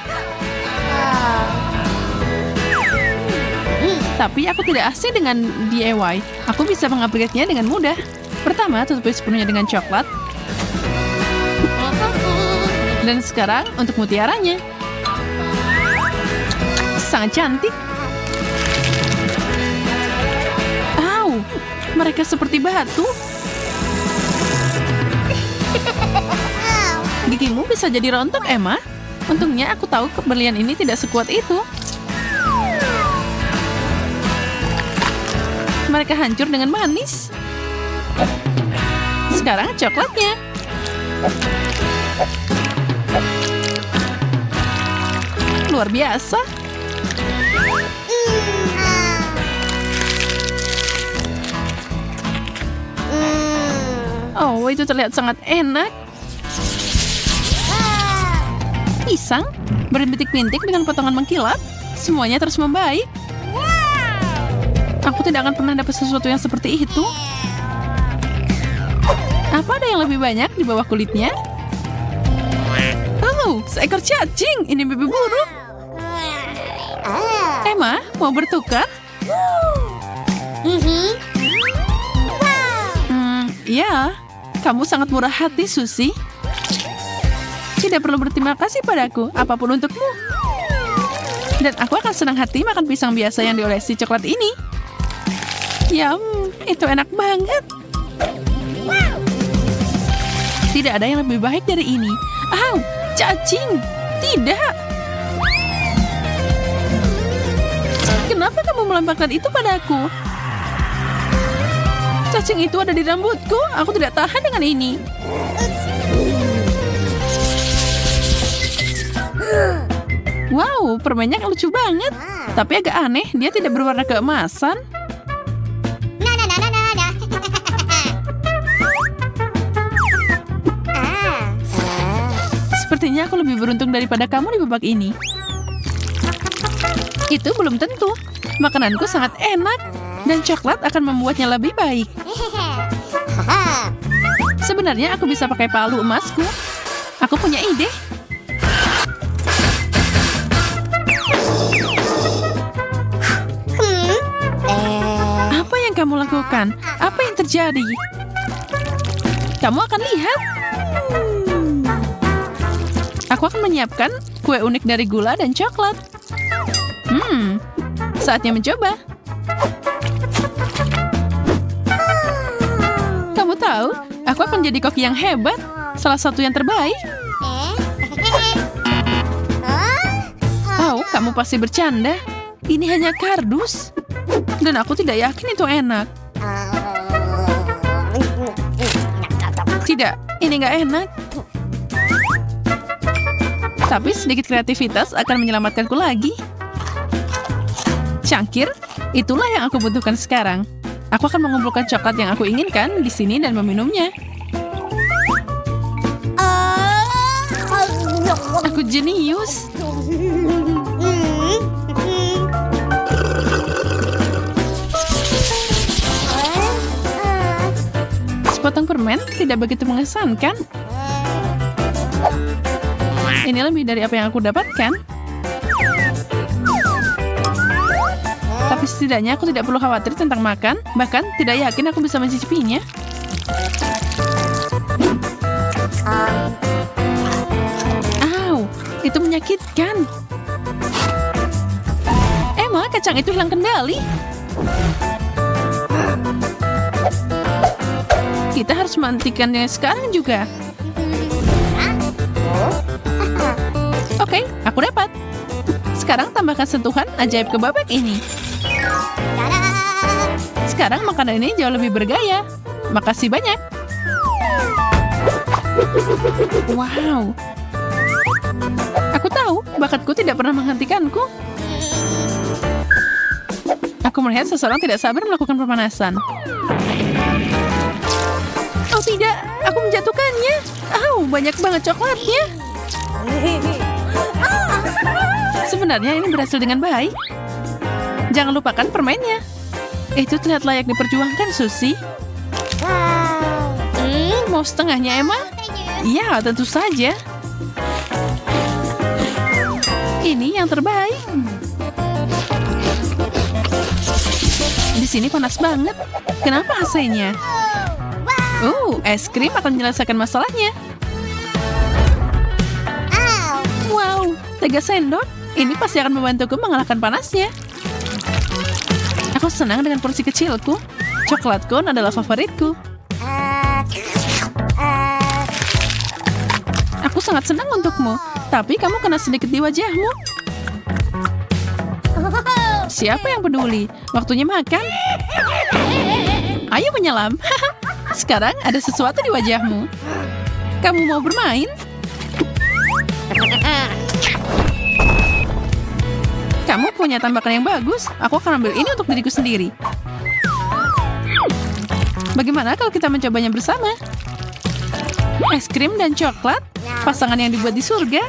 Tapi aku tidak asing dengan DIY. Aku bisa mengupgrade-nya dengan mudah. Pertama, tutupi sepenuhnya dengan coklat. Dan sekarang untuk mutiaranya. Sangat cantik. Au, mereka seperti batu. Gigimu bisa jadi rontok, Emma. Untungnya aku tahu berlian ini tidak sekuat itu. Mereka hancur dengan manis. Sekarang coklatnya. Luar biasa. Oh, itu terlihat sangat enak. Pisang berbintik-bintik dengan potongan mengkilap. Semuanya terus membaik. Aku tidak akan pernah dapat sesuatu yang seperti itu. Apa ada yang lebih banyak di bawah kulitnya? Oh, seekor cacing. Ini mimpi buruk. Emma, mau bertukar? Ya, kamu sangat murah hati, Susie. Tidak perlu berterima kasih padaku, apapun untukmu. Dan aku akan senang hati makan pisang biasa yang diolesi coklat ini. Yum, itu enak banget. Tidak ada yang lebih baik dari ini. Au, cacing. Tidak. Kenapa kamu melemparkan itu padaku? Cacing itu ada di rambutku. Aku tidak tahan dengan ini. Wow, permennya lucu banget. Tapi agak aneh, dia tidak berwarna keemasan. Sepertinya aku lebih beruntung daripada kamu di babak ini. Itu belum tentu. Makananku sangat enak. Dan coklat akan membuatnya lebih baik. Sebenarnya aku bisa pakai palu emasku. Aku punya ide. Apa yang kamu lakukan? Apa yang terjadi? Kamu akan lihat. Aku akan menyiapkan kue unik dari gula dan coklat. Saatnya mencoba. Kamu tahu, aku akan jadi koki yang hebat. Salah satu yang terbaik. Oh, kamu pasti bercanda. Ini hanya kardus. Dan aku tidak yakin itu enak. Tidak, ini nggak enak. Tapi sedikit kreativitas akan menyelamatkanku lagi. Cangkir, itulah yang aku butuhkan sekarang. Aku akan mengumpulkan coklat yang aku inginkan di sini dan meminumnya. Aku jenius. Sepotong permen tidak begitu mengesankan. Ini lebih dari apa yang aku dapatkan. Tapi setidaknya aku tidak perlu khawatir tentang makan. Bahkan tidak yakin aku bisa mencicipinya. Itu menyakitkan. Emma, kacang itu hilang kendali. Kita harus menghentikannya sekarang juga. Oke, aku dapat. Sekarang tambahkan sentuhan ajaib ke babak ini. Sekarang makanan ini jauh lebih bergaya. Makasih banyak. Wow. Aku tahu, bakatku tidak pernah menghentikanku. Aku melihat seseorang tidak sabar melakukan pemanasan. Oh tidak, aku menjatuhkannya. Banyak banget coklatnya. Sebenarnya ini berhasil dengan baik. Jangan lupakan permennya. Itu terlihat layak diperjuangkan, Susie. Mau setengahnya, Emma? Iya, tentu saja. Ini yang terbaik. Di sini panas banget. Kenapa AC-nya? Es krim akan menyelesaikan masalahnya. Wow, 3 sendok. Ini pasti akan membantuku mengalahkan panasnya. Aku senang dengan porsi kecilku. Coklat cone adalah favoritku. Aku sangat senang untukmu, tapi kamu kena sedikit di wajahmu. Siapa yang peduli? Waktunya makan. Ayo menyelam. Sekarang ada sesuatu di wajahmu. Kamu mau bermain? Kamu punya tambakan yang bagus. Aku akan ambil ini untuk diriku sendiri. Bagaimana kalau kita mencobanya bersama? Es krim dan coklat, pasangan yang dibuat di surga.